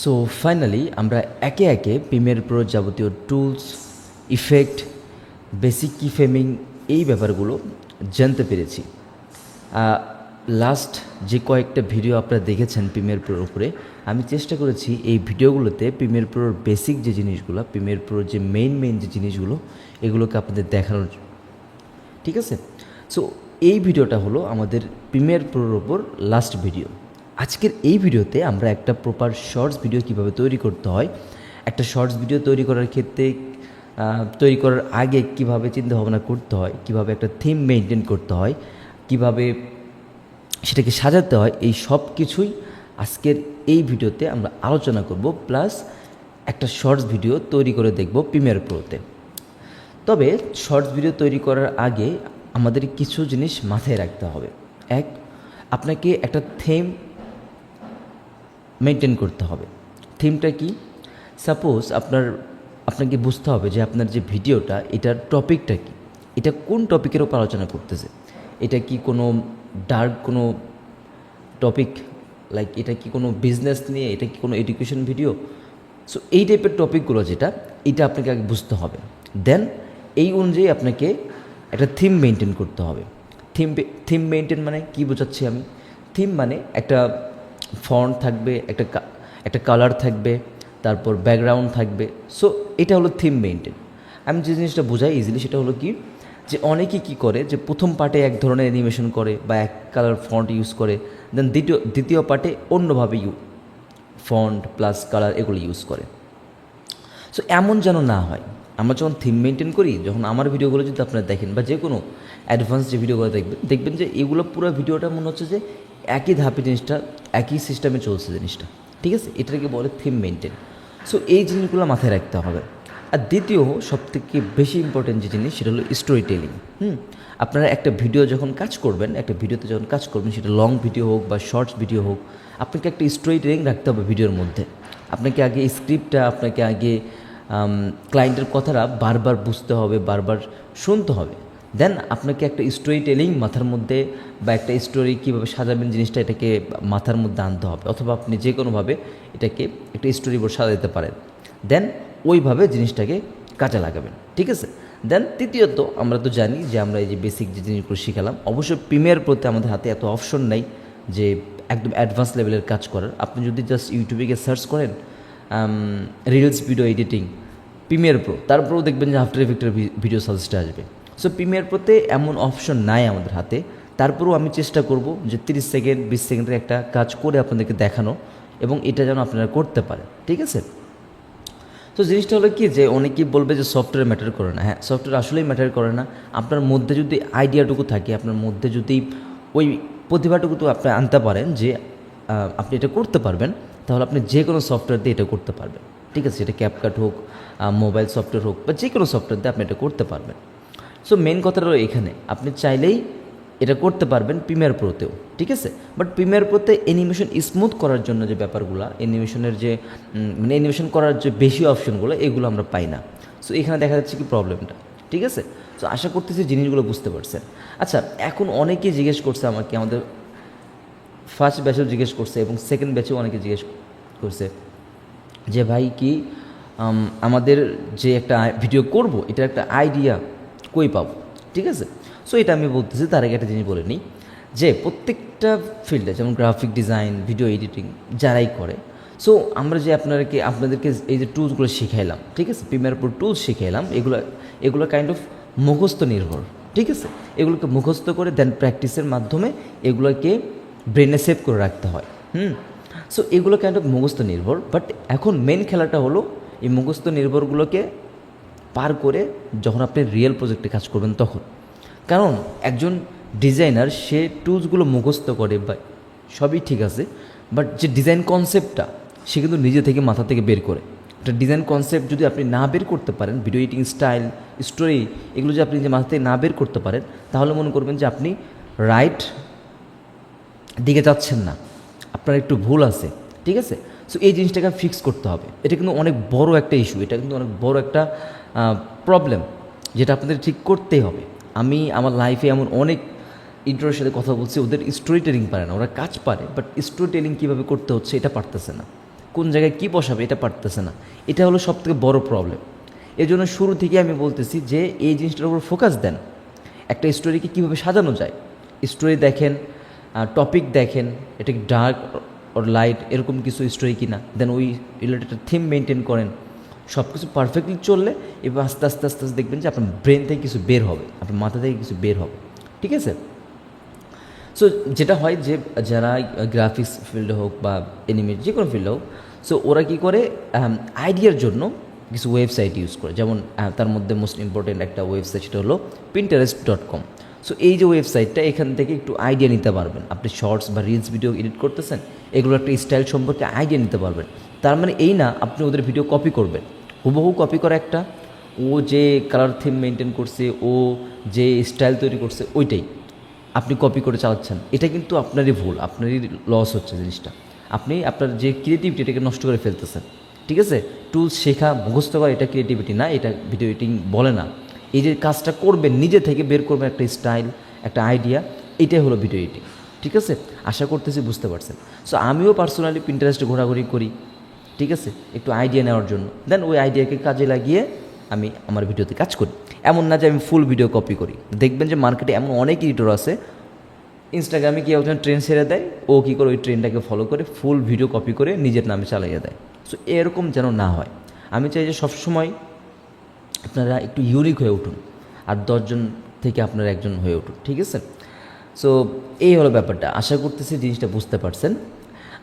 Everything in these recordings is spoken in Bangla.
সো ফাইনালি আমরা একে একে প্রিমিয়ার প্রোর যাবতীয় টুলস, ইফেক্ট, বেসিক কি ফ্রেমিং এই ব্যাপারগুলো জানতে পেরেছি। লাস্ট যে কয়েকটা ভিডিও আপনারা দেখেছেন প্রিমিয়ার প্রোর উপরে, আমি চেষ্টা করেছি এই ভিডিওগুলোতে প্রিমিয়ার প্রোর বেসিক যে জিনিসগুলো, প্রিমিয়ার প্রোর যে মেইন যে জিনিসগুলো, এগুলোকে আপনাদের দেখানোর, ঠিক আছে। সো এই ভিডিওটা হলো আমাদের প্রিমিয়ার প্রোর ওপর লাস্ট ভিডিও। আজকের এই ভিডিওতে আমরা একটা প্রপার শর্টস ভিডিও কিভাবে তৈরি করতে হয়, একটা শর্টস ভিডিও তৈরি করার ক্ষেত্রে তৈরি করার আগে কিভাবে চিন্তাভাবনা করতে হয়, কিভাবে একটা থিম মেনটেন করতে হয়, কিভাবে সেটাকে সাজাতে হয়, এই সব কিছুই আজকের এই ভিডিওতে আমরা আলোচনা করব। প্লাস একটা শর্টস ভিডিও তৈরি করে দেখব প্রিমিয়ার প্রোতে। তবে শর্টস ভিডিও তৈরি করার আগে আমাদের কিছু জিনিস মাথায় রাখতে হবে। এক, আপনাকে একটা থিম মেনটেন করতে হবে। থিমটা কি? সাপোজ আপনাকে বুঝতে হবে যে আপনার যে ভিডিওটা, এটার টপিকটা কি, এটা কোন টপিকের ওপর আলোচনা করতেছে। এটা কি কোনো ডার্ক কোনো টপিক, লাইক এটা কি কোনো বিজনেস নিয়ে, এটা কি কোনো এডুকেশন ভিডিও? সো এই টাইপের টপিকগুলো যেটা, এটা আপনাকে আগে বুঝতে হবে। দেন এই অনুযায়ী আপনাকে একটা থিম মেনটেন করতে হবে। থিম মেনটেন মানে কি বোঝাচ্ছি আমি? থিম মানে একটা ফন্ট থাকবে, একটা কালার থাকবে, তারপর ব্যাকগ্রাউন্ড থাকবে। সো এটা হলো থিম মেনটেন। আমি যে জিনিসটা বোঝাই ইজিলি সেটা হলো কি, যে অনেকে কি করে যে প্রথম পার্টে এক ধরনের অ্যানিমেশন করে বা এক কালার ফন্ট ইউজ করে, দেন দ্বিতীয় পার্টে অন্যভাবে ফন্ট প্লাস কালার এগুলো ইউজ করে। সো এমন যেন না হয়। আমরা যখন থিম মেনটেন করি, যখন আমার ভিডিওগুলো যদি আপনারা দেখেন বা যে কোনো অ্যাডভান্স যে ভিডিওগুলো দেখবেন যে এগুলো পুরো ভিডিওটা মনে হচ্ছে যে একই ধাপে জিনিসটা, একই সিস্টেমে চলছে জিনিসটা, ঠিক আছে। এটাকে বলে থিম মেনটেন। সো এই জিনিসগুলো মাথায় রাখতে হবে। আর দ্বিতীয় সবথেকে বেশি ইম্পর্টেন্ট যে জিনিস, সেটা হলো স্টোরি টেলিং। আপনারা একটা ভিডিও যখন কাজ করবেন, একটা ভিডিওতে যখন কাজ করবেন, সেটা লং ভিডিও হোক বা শর্টস ভিডিও হোক, আপনাকে একটা স্টোরি টেলিং রাখতে হবে ভিডিওর মধ্যে। আপনাকে আগে স্ক্রিপ্টটা, আপনাকে আগে ক্লায়েন্টের কথাটা বারবার বুঝতে হবে, বারবার শুনতে হবে। দেন আপনাকে একটা স্টোরি টেলিং মাথার মধ্যে, বা একটা স্টোরি কীভাবে সাজাবেন জিনিসটা, এটাকে মাথার মধ্যে আনতে হবে। অথবা আপনি যে কোনোভাবে এটাকে একটা স্টোরি বোর্ড সাজাতে পারেন। দেন ওইভাবে জিনিসটাকে কাজে লাগাবেন, ঠিক আছে। দেন তৃতীয়ত, আমরা তো জানি যে আমরা এই যে বেসিক যে জিনিসগুলো শিখালাম, অবশ্যই প্রিমিয়ার প্রোতে আমাদের হাতে এত অপশন নেই যে একদম অ্যাডভান্স লেভেলের কাজ করার। আপনি যদি জাস্ট ইউটিউবে গিয়ে সার্চ করেন reels video editing Premiere Pro, তারপরেও দেখবেন যে আফটার এফেক্টের ভিডিও সাজেস্টে আসবে। সো প্রিমিয়ার প্রোতে এমন অপশন নাই আমাদের হাতে। তারপরেও আমি চেষ্টা করব যে 30 সেকেন্ড 20 সেকেন্ডের একটা কাজ করে আপনাদেরকে দেখানো, এবং এটা যেন আপনারা করতে পারেন, ঠিক আছে। তো জিনিসটা হলো কি, যে অনেকেই বলবে যে সফটওয়্যার ম্যাটার করে না। হ্যাঁ, সফটওয়্যার আসলেই ম্যাটার করে না। আপনার মধ্যে যদি আইডিয়াটুকু থাকে, আপনার মধ্যে যদি ওই প্রতিভাটুকু তো আপনি আনতে পারেন যে আপনি এটা করতে পারবেন, তাহলে আপনি যে কোনো সফটওয়্যার দিয়ে এটা করতে পারবেন, ঠিক আছে। এটা ক্যাপকাট হোক, মোবাইল সফটওয়্যার হোক, বা যে কোনো সফটওয়্যার দিয়ে আপনি এটা করতে পারবেন। সো মেন কথাটা এখানে, আপনি চাইলেই এটা করতে পারবেন প্রিমিয়ার প্রোতেও, ঠিক আছে। বাট প্রিমিয়ার প্রোতে অ্যানিমেশন স্মুথ করার জন্য যে ব্যাপারগুলো, অ্যানিমেশনের যে মানে অ্যানিমেশন করার যে বেশি অপশনগুলো, এগুলো আমরা পাই না। সো এখানে দেখা যাচ্ছে কি প্রবলেমটা, ঠিক আছে। সো আশা করতেছি জিনিসগুলো বুঝতে পারছেন। আচ্ছা, এখন অনেকেই জিজ্ঞেস করছে আমাকে, আমাদের ফার্স্ট ব্যাচেও জিজ্ঞেস করছে এবং সেকেন্ড ব্যাচেও অনেকে জিজ্ঞেস করছে যে ভাই কি আমাদের যে একটা ভিডিও করব, এটার একটা আইডিয়া কই পাবো, ঠিক আছে। সো এটা আমি বলতেছি, তার আগে একটা জিনিস বলে নিই, যে প্রত্যেকটা ফিল্ডে, যেমন গ্রাফিক ডিজাইন, ভিডিও এডিটিং যারাই করে, সো আমরা যে আপনাদেরকে এই যে টুলসগুলো শিখাইলাম, ঠিক আছে, প্রিমিয়ার প্রো টুলস শিখাইলাম, এগুলো কাইন্ড অফ মুখস্থ নির্ভর, ঠিক আছে। এগুলোকে মুখস্থ করে দেন প্র্যাকটিসের মাধ্যমে এগুলোকে ব্রেনে সেভ করে রাখতে হয়। সো এগুলো কাইন্ড অফ মুখস্থ নির্ভর। বাট এখন মেন খেলাটা হলো এই মুখস্থ নির্ভরগুলোকে পার করে যখন আপনি রিয়েল প্রজেক্টে কাজ করবেন তখন। কারণ একজন ডিজাইনার, সে টুলসগুলো মুখস্থ করে বা সবই ঠিক আছে, বাট যে ডিজাইন কনসেপ্টটা সে কিন্তু নিজে থেকে মাথা থেকে বের করে। একটা ডিজাইন কনসেপ্ট যদি আপনি না বের করতে পারেন, ভিডিও এডিটিং স্টাইল, স্টোরি, এগুলো যদি আপনি নিজে মাথা থেকে না বের করতে পারেন, তাহলে মনে করবেন যে আপনি রাইট দিকে যাচ্ছেন না, আপনার একটু ভুল আছে, ঠিক আছে। সো এই জিনিসটাকে ফিক্স করতে হবে। এটা কিন্তু অনেক বড় একটা ইস্যু, এটা কিন্তু অনেক বড় একটা প্রবলেম, যেটা আপনাদের ঠিক করতেই হবে। আমি আমার লাইফে এমন অনেক ইন্টারের সাথে কথা বলছি, ওদের স্টোরি টেলিং পারে না, ওরা কাজ পারে, বাট স্টোরি টেলিং কীভাবে করতে হচ্ছে এটা পারতেছে না, কোন জায়গায় কী বসাবে এটা পারতেছে না। এটা হলো সবথেকে বড় প্রবলেম। এই জন্য শুরু থেকে আমি বলতেছি যে এই জিনিসটার উপর ফোকাস দেন। একটা স্টোরিকে কীভাবে সাজানো যায়, স্টোরি দেখেন, টপিক দেখেন, এটা কি ডার্ক ওর লাইট এরকম কিছু স্টোরি কিনা, দেন ওই রিলেটেড থিম মেনটেন করেন। সব কিছু পারফেক্টলি চললে এবার আস্তে আস্তে আস্তে আস্তে দেখবেন যে আপনার ব্রেন থেকে কিছু বের হবে, আপনার মাথা থেকে কিছু বের হবে, ঠিক আছে। সো যেটা হয় যে যারা গ্রাফিক্স ফিল্ডে হোক বা অ্যানিমে যে কোনো ফিল্ডে হোক, সো ওরা কী করে আইডিয়ার জন্য কিছু ওয়েবসাইট ইউজ করে। যেমন তার মধ্যে মোস্ট ইম্পর্টেন্ট একটা ওয়েবসাইট সেটা হলো Pinterest.com। সো এই যে ওয়েবসাইটটা, এখান থেকে একটু আইডিয়া নিতে পারবেন। আপনি শর্টস বা রিলস ভিডিও এডিট করতেছেন, এগুলো একটা স্টাইল সম্পর্কে আইডিয়া নিতে পারবেন। তার মানে এই না আপনি ওদের ভিডিও কপি করবেন, হুবহু কপি করা একটা, ও যে কালার থিম মেনটেন করছে, ও যে স্টাইল তৈরি করছে ওইটাই আপনি কপি করে চালাচ্ছেন। এটা কিন্তু আপনারই ভুল, আপনারই লস হচ্ছে জিনিসটা। আপনি আপনার যে ক্রিয়েটিভিটি এটাকে নষ্ট করে ফেলতেছেন, ঠিক আছে। টুলস শেখা, মুখস্থ করা এটা ক্রিয়েটিভিটি না, এটা ভিডিও এডিটিং বলে না। এই যে কাজটা করবেন, নিজে থেকে বের করবেন একটা স্টাইল, একটা আইডিয়া, এটাই হলো ভিডিও এডিটিং, ঠিক আছে। আশা করতেছি বুঝতে পারছেন। সো আমিও পার্সোনালি Pinterest ঘোরাঘুরি করি, ঠিক আছে, একটু আইডিয়া নেওয়ার জন্য। দেন ওই আইডিয়াকে কাজে লাগিয়ে আমি আমার ভিডিওতে কাজ করি। এমন না যে আমি ফুল ভিডিও কপি করি। দেখবেন যে মার্কেটে এমন অনেক এডিটর আছে, ইনস্টাগ্রামে কেউ একজন ট্রেন্ড ছেড়ে দেয়, ও কী করে ওই ট্রেন্ডটাকে ফলো করে ফুল ভিডিও কপি করে নিজের নামে চালিয়ে দেয়। সো এরকম যেন না হয়। আমি চাই যে সবসময় আপনারা একটু ইউনিক হয়ে উঠুন, আর 10 জন থেকে আপনারা একজন হয়ে উঠুন, ঠিক আছে। সো এই হলো ব্যাপারটা। আশা করতেছি জিনিসটা বুঝতে পারছেন।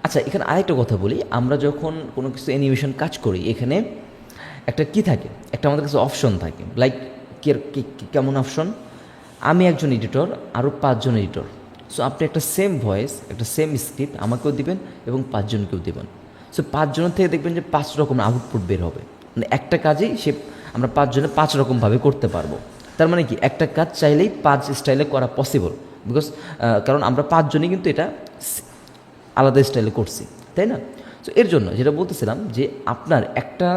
আচ্ছা, এখানে আরেকটা কথা বলি, আমরা যখন কোনো কিছু অ্যানিমেশন কাজ করি, এখানে একটা কি থাকে, একটা আমাদের কাছে অপশন থাকে। লাইক কেমন অপশন? আমি একজন এডিটর, আরও 5 জন এডিটর। সো আপনি একটা সেম ভয়েস, একটা সেম স্ক্রিপ্ট আমাকেও দিবেন এবং 5 জনকেও দেবেন। সো 5 জনের থেকে দেখবেন যে 5 রকম আউটপুট বের হবে। মানে একটা কাজেই আমরা 5 জনে 5 রকমভাবে করতে পারবো। তার মানে কি, একটা কাজ চাইলেই 5 স্টাইলে করা পসিবল। বিকজ কারণ আমরা 5 জনই কিন্তু এটা আলাদা স্টাইলে করছি, তাই না? সো এর জন্য যেটা বলতেছিলাম যে আপনার একটা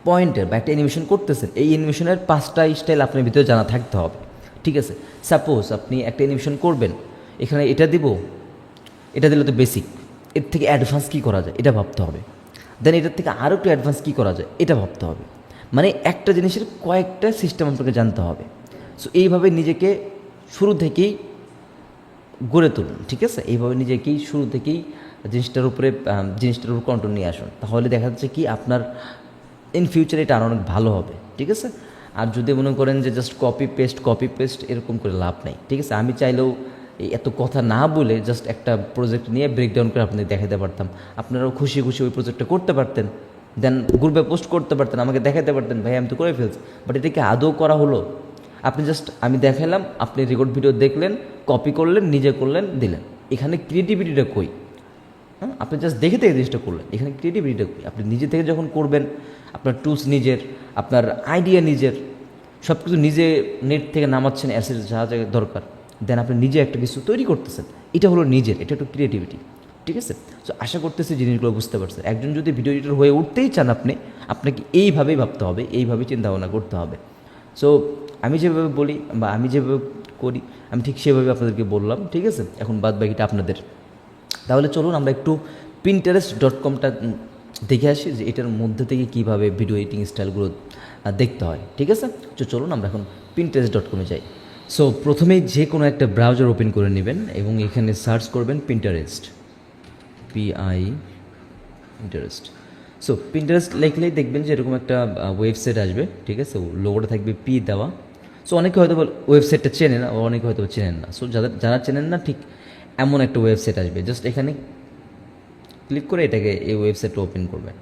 পয়েন্টের বা একটা অ্যানিমেশন করতেছেন, এই অ্যানিমেশনের 5টা স্টাইল আপনার ভিতরে জানা থাকতে হবে, ঠিক আছে। সাপোজ আপনি একটা অ্যানিমেশন করবেন, এখানে এটা দিব, এটা দিলে তো বেসিক, এর থেকে অ্যাডভান্স কী করা যায় এটা ভাবতে হবে। দেন এটার থেকে আরও একটু অ্যাডভান্স কী করা যায় এটা ভাবতে হবে। মানে একটা জিনিসের কয়েকটা সিস্টেম আপনাকে জানতে হবে। সো এইভাবে নিজেকে শুরু থেকেই গড়ে তুলুন, ঠিক আছে। এইভাবে নিজেকেই শুরু থেকেই জিনিসটার উপর কন্ট্রোল নিয়ে আসুন। তাহলে দেখা যাচ্ছে কি আপনার ইন ফিউচারে এটা আরও অনেক ভালো হবে, ঠিক আছে। আর যদি মনে করেন যে জাস্ট কপি পেস্ট এরকম করে লাভ নেই, ঠিক আছে। আমি চাইলেও এত কথা না বলে জাস্ট একটা প্রজেক্ট নিয়ে ব্রেকডাউন করে আপনাদের দেখাতে পারতাম, আপনারাও খুশি খুশি ওই প্রজেক্টটা করতে পারতেন, দেন গ্রুপে পোস্ট করতে পারতেন, আমাকে দেখাতে পারতেন, ভাই আমি তো করে ফেলছি। বাট এটা কি আদৌ করা হলো? আপনি জাস্ট আমি দেখালাম, আপনি রেকর্ড ভিডিও দেখলেন, কপি করলেন, নিজে করলেন, দিলেন। এখানে ক্রিয়েটিভিটিটা কই? হ্যাঁ, আপনি জাস্ট দেখে থেকে জিনিসটা করলেন, এখানে ক্রিয়েটিভিটিটা কই? আপনি নিজে থেকে যখন করবেন, আপনার টুলস নিজের, আপনার আইডিয়া নিজের, সব কিছু নিজে নেট থেকে নামাচ্ছেন, অ্যাসেট যা যা দরকার, দেন আপনি নিজে একটা কিছু তৈরি করতেছেন, এটা হলো নিজের, এটা একটু ক্রিয়েটিভিটি, ঠিক আছে। সো আশা করতেছি জিনিসগুলো বুঝতে পারছেন। একজন যদি ভিডিও এডিটর হয়ে উঠতেই চান আপনাকে এইভাবেই ভাবতে হবে, এইভাবেই চিন্তাভাবনা করতে হবে। সো আমি যেভাবে বলি বা আমি যেভাবে করি, আমি ঠিক সেভাবে আপনাদেরকে বললাম, ঠিক আছে। এখন বাদ বাকিটা আপনাদের। তাহলে চলুন আমরা একটু Pinterest.comটা দেখে আসি যে এটার মধ্যে থেকে কীভাবে ভিডিও এডিটিং স্টাইলগুলো দেখতে হয়, ঠিক আছে। তো চলুন আমরা এখন Pinterest.com যাই। সো প্রথমেই যে কোনো একটা ব্রাউজার ওপেন করে নেবেন এবং এখানে সার্চ করবেন Pinterest, Pinterest। সো Pinterest লিখলেই দেখবেন যে এরকম একটা ওয়েবসাইট আসবে, ঠিক আছে। লোগোটা থাকবে পি দেওয়া। সো অনেকে হয়তো ওয়েবসাইটটা চেনে না, অনেকে হয়তো চেনেন না। সো যারা চেনেন না, ঠিক এমন একটা ওয়েবসাইট আসবে, জাস্ট এখানে ক্লিক করে এটাকে এই ওয়েবসাইটটা ওপেন করবেন।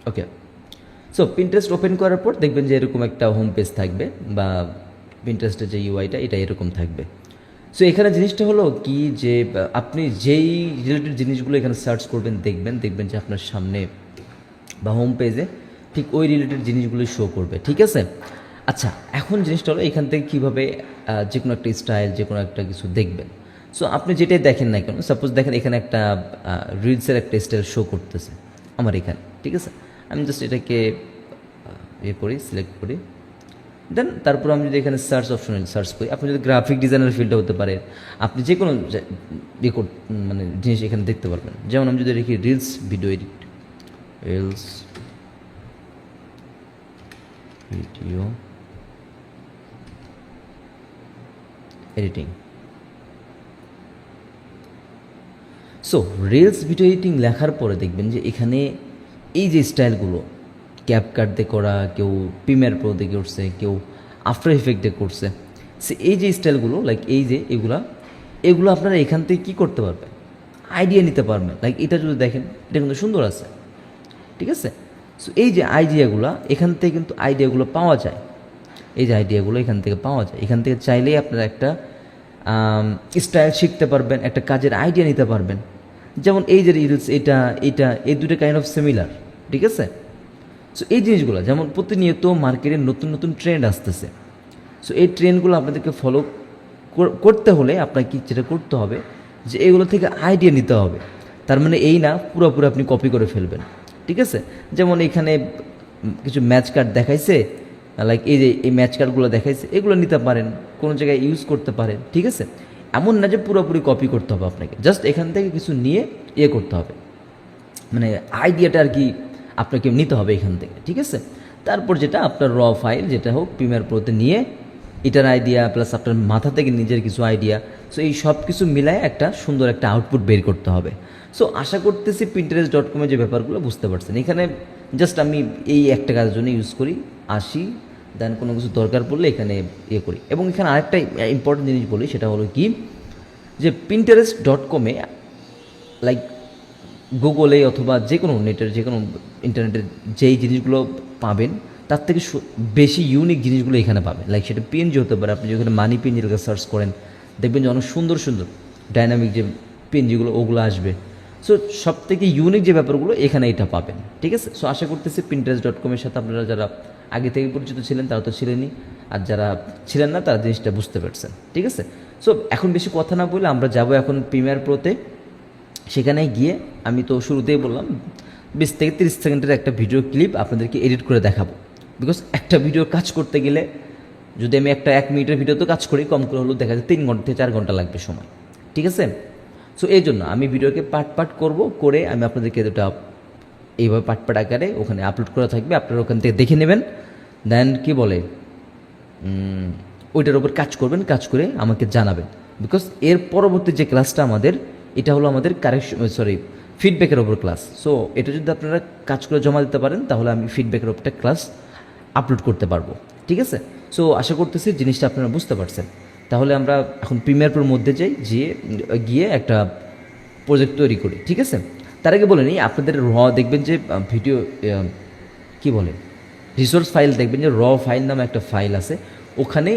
ওকে, সো Pinterest ওপেন করার পর দেখবেন যে এরকম একটা হোম পেজ থাকবে, বা Pinterest-এর যে ইউআইটা এটা এরকম থাকবে। সো এখানে জিনিসটা হলো কি যে আপনি যেই রিলেটেড জিনিসগুলো এখানে সার্চ করবেন, দেখবেন যে আপনার সামনে বা হোম পেজে ঠিক ওই রিলেটেড জিনিসগুলোই শো করবে, ঠিক আছে। আচ্ছা, এখন জিনিসটা হলো এখান থেকে কীভাবে যে কোনো একটা স্টাইল, যে কোনো একটা কিছু দেখবেন। সো আপনি যেটাই দেখেন না কেন, সাপোজ দেখেন এখানে একটা রিলসের একটা স্টাইল শো করতেছে আমার এখানে, ঠিক আছে। আমি জাস্ট এটাকে করি, সিলেক্ট করি, দেন তারপর আমি যদি এখানে সার্চ অপশনে সার্চ করি, আপনি যদি গ্রাফিক ডিজাইনার ফিল্ডে হতে পারে, আপনি যে কোনো মানে জিনিস এখানে দেখতে পারবেন। যেমন আমি যদি দেখি reels video edit, reels video editing. So reels video editing লেখার পরে দেখবেন যে এখানে এই যে স্টাইলগুলো ক্যাপকাট দিয়ে করা, কেউ প্রিমিয়ার প্রো দিয়ে করছে, কেউ আফটার ইফেক্ট দিয়ে করছে, সে এই যে স্টাইলগুলো লাইক এই যে এগুলো আপনারা এখান থেকে কী করতে পারবেন, আইডিয়া নিতে পারবেন। লাইক এটা যদি দেখেন এটা কিন্তু সুন্দর আছে, ঠিক আছে। সো এই যে আইডিয়াগুলো এখান থেকে কিন্তু আইডিয়াগুলো পাওয়া যায়, এই যে আইডিয়াগুলো এখান থেকে পাওয়া যায়। এখান থেকে চাইলেই আপনারা একটা স্টাইল শিখতে পারবেন, একটা কাজের আইডিয়া নিতে পারবেন। যেমন এই যে রিলস, এই দুটো কাইন্ড অফ সিমিলার, ঠিক আছে। সো এই জিনিসগুলো যেমন প্রতিনিয়ত মার্কেটে নতুন নতুন ট্রেন্ড আসতেছে। সো এই ট্রেন্ডগুলো আপনাদেরকে ফলো করতে হলে আপনাকে যেটা করতে হবে যে এগুলো থেকে আইডিয়া নিতে হবে। তার মানে এই না পুরোপুরি আপনি কপি করে ফেলবেন, ঠিক আছে। যেমন এখানে কিছু ম্যাচ কার্ড দেখাইছে, লাইক এই যে এই ম্যাচ কার্ডগুলো দেখাইছে, এগুলো নিতে পারেন, কোনো জায়গায় ইউজ করতে পারেন, ঠিক আছে। এমন না যে পুরোপুরি কপি করতে হবে আপনাকে, জাস্ট এখান থেকে কিছু নিয়ে করতে হবে, মানে আইডিয়াটা আর কি আপনাকে নিতে হবে এখান থেকে, ঠিক আছে। তারপর যেটা আপনার র ফাইল যেটা হোক প্রিমিয়ার প্রোতে নিয়ে এটার আইডিয়া প্লাস আপনার মাথা থেকে নিজের কিছু আইডিয়া, সো এই সব কিছু মিলায় একটা সুন্দর একটা আউটপুট বের করতে হবে। সো আশা করতেছি Pinterest.com যে ব্যাপারগুলো বুঝতে পারছেন। এখানে জাস্ট আমি এই একটা কাজের জন্য ইউজ করি, আসি, দেন কোনো কিছু দরকার পড়লে এখানে করি। এবং এখানে আরেকটা ইম্পর্টেন্ট জিনিস বলি, সেটা হলো কি যে Pinterest.com লাইক গুগলে অথবা যে কোনো নেটের যে কোনো ইন্টারনেটের যেই জিনিসগুলো পাবেন তার থেকে বেশি ইউনিক জিনিসগুলো এখানে পাবেন। লাইক সেটা পিএনজি হতে পারে, আপনি যেখানে মানি পিএনজি সার্চ করেন দেখবেন যে অনেক সুন্দর সুন্দর ডাইনামিক যে পিএনজিগুলো ওগুলো আসবে। সো সব থেকে ইউনিক যে ব্যাপারগুলো এখানে এটা পাবেন, ঠিক আছে। সো আশা করতেছি Pinterest.com সাথে আপনারা যারা আগে থেকে পরিচিত ছিলেন তারা তো ছিলেনই, আর যারা ছিলেন না তারা জিনিসটা বুঝতে পারছেন, ঠিক আছে। সো এখন বেশি কথা না বলে আমরা যাব এখন প্রিমিয়ার প্রোতে। সেখানে গিয়ে আমি তো শুরুতেই বললাম 20 থেকে 30 সেকেন্ডের একটা ভিডিও ক্লিপ আপনাদেরকে এডিট করে দেখাবো। বিকজ একটা ভিডিও কাজ করতে গেলে যদি আমি একটা 1 মিনিটের ভিডিও তো কাজ করি, কম করে হলেও দেখা যায় 3 ঘন্টা থেকে 4 ঘন্টা লাগবে সময়, ঠিক আছে। সো এই জন্য আমি ভিডিওকে পার্ট করব, করে আমি আপনাদেরকে এটা এইভাবে পার্ট আকারে ওখানে আপলোড করা থাকবে, আপনারা ওখান থেকে দেখে নেবেন। দেন কি বলে ওইটার উপর কাজ করবেন, কাজ করে আমাকে জানাবেন। বিকজ এর পরবর্তী যে ক্লাসটা আমাদের, এটা হলো আমাদের ফিডব্যাকের ওপর ক্লাস। সো এটা যদি আপনারা কাজ করে জমা দিতে পারেন তাহলে আমি ফিডব্যাকের ওপর একটা ক্লাস আপলোড করতে পারবো, ঠিক আছে। সো আশা করতেছি জিনিসটা আপনারা বুঝতে পারছেন। তাহলে আমরা এখন প্রিমিয়ার প্রোর মধ্যে যাই, গিয়ে একটা প্রজেক্ট তৈরি করি, ঠিক আছে। তার আগে বলে নিই, আপনাদের দেখবেন যে ভিডিও কি বলে রিসোর্স ফাইল, দেখবেন যে ফাইল নামে একটা ফাইল আছে, ওখানে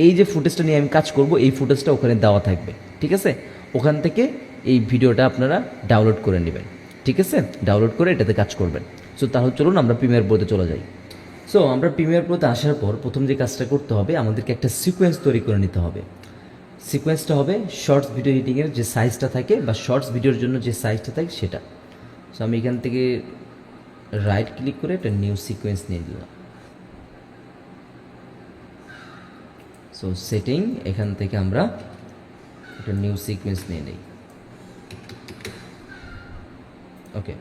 এই যে ফুটেজটা নিয়ে আমি কাজ করব এই ফুটেজটা ওখানে দেওয়া থাকবে, ঠিক আছে। ওখান থেকে এই ভিডিওটা আপনারা ডাউনলোড করে নেবেন, ঠিক আছে। ডাউনলোড করে এটাতে কাজ করবেন। সো তাহলে চলুন আমরা প্রিমিয়ার প্রোতে চলে যাই। সো আমরা প্রিমিয়ার প্রোতে আসার পর প্রথম যে কাজটা করতে হবে, আমাদেরকে একটা সিকোয়েন্স তৈরি করে নিতে হবে। সিকোয়েন্সটা হবে শর্টস ভিডিও এডিটিংয়ের যে সাইজটা থাকে বা শর্টস ভিডিওর জন্য যে সাইজটা থাকে সেটা। সো আমি এখান থেকে রাইট ক্লিক করে একটা নিউ সিকোয়েন্স নিয়ে দিলাম। সো সেটিং, এখান থেকে আমরা একটা নিউ সিকোয়েন্স নিয়ে নিই। ওকে,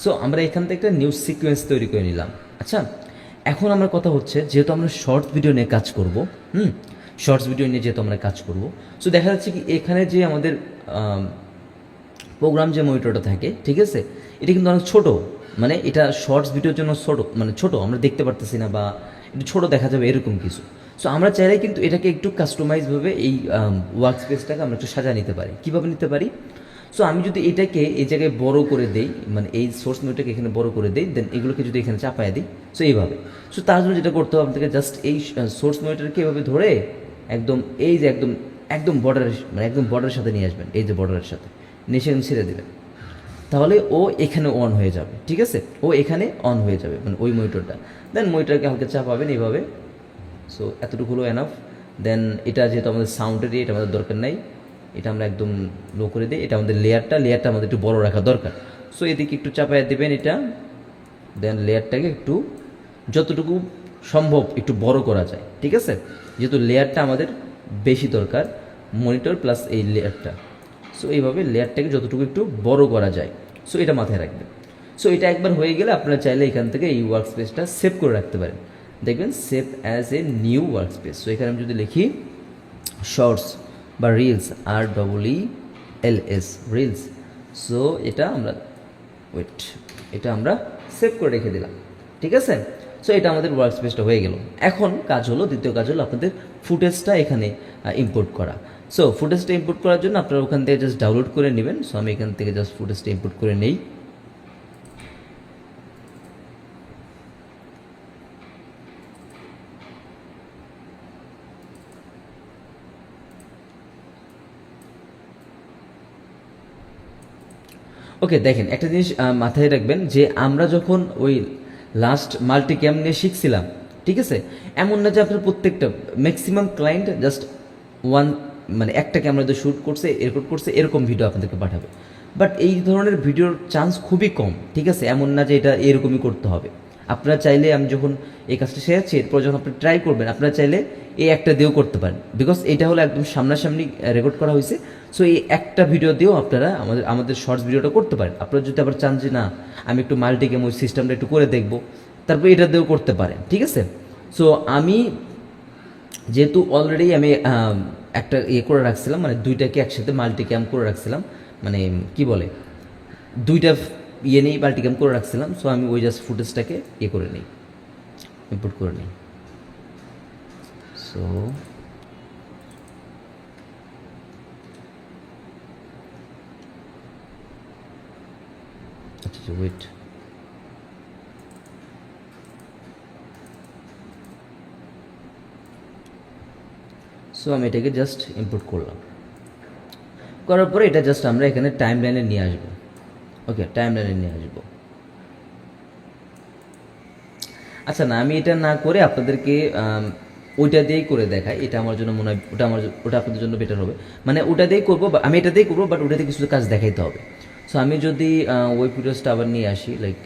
সো আমরা এখান থেকে একটা নিউ সিকোয়েন্স তৈরি করে নিলাম। আচ্ছা, এখন আমার কথা হচ্ছে যেহেতু আমরা শর্টস ভিডিও নিয়ে কাজ করব, শর্টস ভিডিও নিয়ে যেহেতু আমরা কাজ করব, সো দেখা যাচ্ছে কি এখানে যে আমাদের প্রোগ্রাম যে মনিটরটা থাকে, ঠিক আছে, এটা কিন্তু অনেক ছোটো, মানে এটা শর্টস ভিডিওর জন্য ছোটো আমরা দেখতে পারতেছি না, বা একটু ছোটো দেখা যাবে এরকম কিছু। সো আমরা চাইলে কিন্তু এটাকে একটু কাস্টমাইজভাবে এই ওয়ার্ক স্পেসটাকে আমরা একটু সাজা নিতে পারি। কীভাবে নিতে পারি? সো আমি যদি এটাকে এই জায়গায় বড় করে দেই, মানে এই সোর্স মেনুটাকে এখানে বড় করে দেই, দেন এগুলোকে যদি এখানে চাপায় দিই, সো এইভাবে। সো তার জন্য যেটা করতে হবে আপনাকে, জাস্ট এই সোর্স মেনুটাকে এভাবে ধরে একদম এই যে একদম বর্ডারের, মানে একদম বর্ডারের সাথে নিয়ে আসবেন, এই যে বর্ডারের সাথে নিয়ে সেখানে ছেড়ে দেবেন। তাহলে ও এখানে অন হয়ে যাবে, ঠিক আছে, ও এখানে অন হয়ে যাবে, মানে ওই মনিটরটা। দেন মনিটরকে হালকা চাপাবেন এইভাবে। সো এতটুকু হলো এনাফ। দেন এটা যেহেতু আমাদের সাউন্ডের এটা আমাদের দরকার নাই, এটা আমরা একদম লো করে দিই। এটা আমাদের লেয়ারটা আমাদের একটু বড় রাখা দরকার। সো এদিকে একটু চাপায় দেবেন এটা, দেন লেয়ারটাকে একটু যতটুকু সম্ভব একটু বড় করা যায়, ঠিক আছে, যেহেতু লেয়ারটা আমাদের বেশি দরকার, মনিটর প্লাস এই লেয়ারটা। সো এইভাবে লেয়ারটাকে যতটুকু একটু বড় করা যায়, সো এটা মাথায় রাখবেন। সো এটা একবার হয়ে গেলে আপনারা চাইলে এখান থেকে এই ওয়ার্ক স্পেসটা সেভ করে রাখতে পারেন, দেখবেন save as a new work space. So এখানে আমি যদি লিখি শর্টস বা রিলস, REELS রিলস, সো এটা আমরা এটা আমরা সেভ করে রেখে দিলাম, ঠিক আছে। সো এটা আমাদের ওয়ার্ক স্পেসটা হয়ে গেল। এখন কাজ হলো, দ্বিতীয় কাজ হলো আপনাদের ফুটেজটা এখানে ইম্পোর্ট করা। সো ফুটেজটা ইম্পোর্ট করার জন্য আপনারা ওখান থেকে জাস্ট ডাউনলোড করে নেবেন। সো আমি এখান থেকে জাস্ট ফুটেজটা ইম্পোর্ট করে নেই। ওকে, দেখেন একটা জিনিস মাথায় রাখবেন যে আমরা যখন ওই লাস্ট মাল্টি ক্যাম নিয়ে শিখছিলাম, ঠিক আছে, এমন না যে আপনার প্রত্যেকটা ম্যাক্সিমাম ক্লায়েন্ট জাস্ট ওয়ান মানে একটা ক্যামেরাতে শ্যুট করছে, রেকর্ড করছে, এরকম ভিডিও আপনাদেরকে পাঠাবে। বাট এই ধরনের ভিডিওর চান্স খুবই কম, ঠিক আছে, এমন না যে এটা এরকমই করতে হবে। আপনারা চাইলে, আমি যখন এই কাজটা শেখাচ্ছি, এরপর যখন আপনি ট্রাই করবেন, আপনারা চাইলে এই একটা দিয়েও করতে পারেন, বিকজ এটা হলো একদম সামনাসামনি রেকর্ড করা হয়েছে। সো এই একটা ভিডিও দিয়েও আপনারা আমাদের শর্টস ভিডিওটা করতে পারেন। আপনারা যদি আবার চান যে না আমি একটু মাল্টিক্যাম ওই সিস্টেমটা একটু করে দেখবো, তারপর এটা দিয়েও করতে পারেন, ঠিক আছে। সো আমি যেহেতু অলরেডি আমি একটা করে রাখছিলাম, মানে দুইটাকে একসাথে মাল্টিক্যাম করে রাখছিলাম, মানে কি বলে দুইটা নেই মাল্টিক্যাম করে রাখছিলাম। সো আমি ওই জাস্ট ফুটেজটাকে করে নিই, ইম্পোর্ট করে নিই। সো আচ্ছা ওয়েট, সো আমি এটাকে জাস্ট ইম্পোর্ট করলাম। করার পরে এটা জাস্ট আমরা এখানে টাইম লাইনে নিয়ে আসবো। ওকে, টাইম লাইনে নিয়ে আসবো। আচ্ছা না, আমি এটা না করে আপনাদেরকে ওইটা দিয়েই করে দেখাই, এটা আমার জন্য মনে হয় ওটা আপনাদের জন্য বেটার হবে। মানে ওটা দিয়েই করবো, আমি এটা দিয়েই করবো, বাট ওটাতে কিছু কাজ দেখাইতে হবে। সো আমি যদি ওই ফুটেজটা আবার নিয়ে আসি, লাইক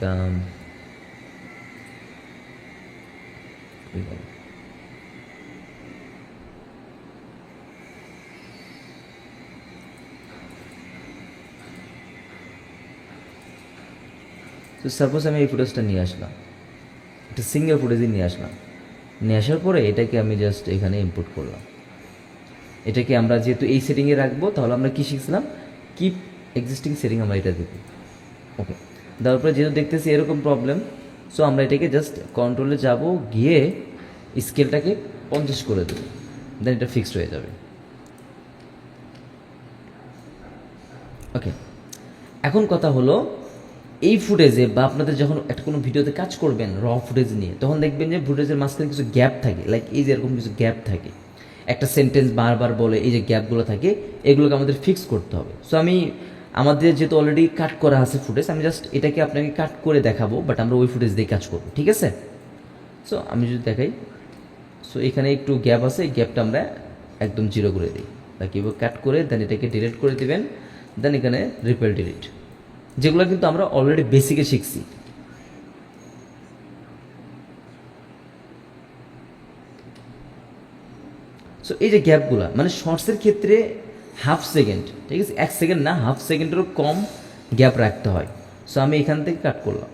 তো সাপোজ আমি এই ফুটেজটা নিয়ে আসলাম, একটা সিঙ্গেল ফুটেজই নিয়ে আসলাম। নিয়ে আসার পরে এটাকে আমি জাস্ট এখানে ইম্পোর্ট করলাম। এটাকে আমরা যেহেতু এই সেটিংয়ে রাখবো, তাহলে আমরা কী শিখছিলাম, কিপ এক্সিস্টিং সেটিং আমরা এটা দেবো। ওকে, দেওয়ার পরে যেহেতু দেখতেছি এরকম প্রবলেম, সো আমরা এটাকে জাস্ট কন্ট্রোলে যাব, গিয়ে স্কেলটাকে 50 করে দেবো, দেন এটা ফিক্সড হয়ে যাবে। ওকে, এখন কথা হলো এই ফুটেজে বা আপনাদের যখন একটা কোনো ভিডিওতে কাজ করবেন র ফুটেজ নিয়ে, তখন দেখবেন যে ফুটেজের মাঝখানে কিছু গ্যাপ থাকে, লাইক এই যে এরকম কিছু গ্যাপ থাকে, একটা সেন্টেন্স বারবার বলে, এই যে গ্যাপগুলো থাকে, এগুলোকে আমাদের ফিক্স করতে হবে। সো আমি আমাদের যেহেতু অলরেডি কাট করা আছে ফুটেজ, আমি জাস্ট এটাকে আপনাকে কাট করে দেখাবো, বাট আমরা ওই ফুটেজ দিয়ে কাজ করবো, ঠিক আছে। সো আমি যদি দেখাই, সো এখানে একটু গ্যাপ আছে, এই গ্যাপটা আমরা একদম জিরো করে দিই, বাকি কাট করে দেন এটাকে ডিলিট করে দিবেন, দেন এখানে রিপেল ডিলিট, যেগুলো কিন্তু আমরা অলরেডি বেসিকে শিখছি। সো এই যে গ্যাপগুলো, মানে শর্টসের ক্ষেত্রে হাফ সেকেন্ড, ঠিক আছে, 1 সেকেন্ড না, হাফ সেকেন্ডেরও কম গ্যাপ রাখতে হয়। সো আমি এখান থেকে কাট করলাম,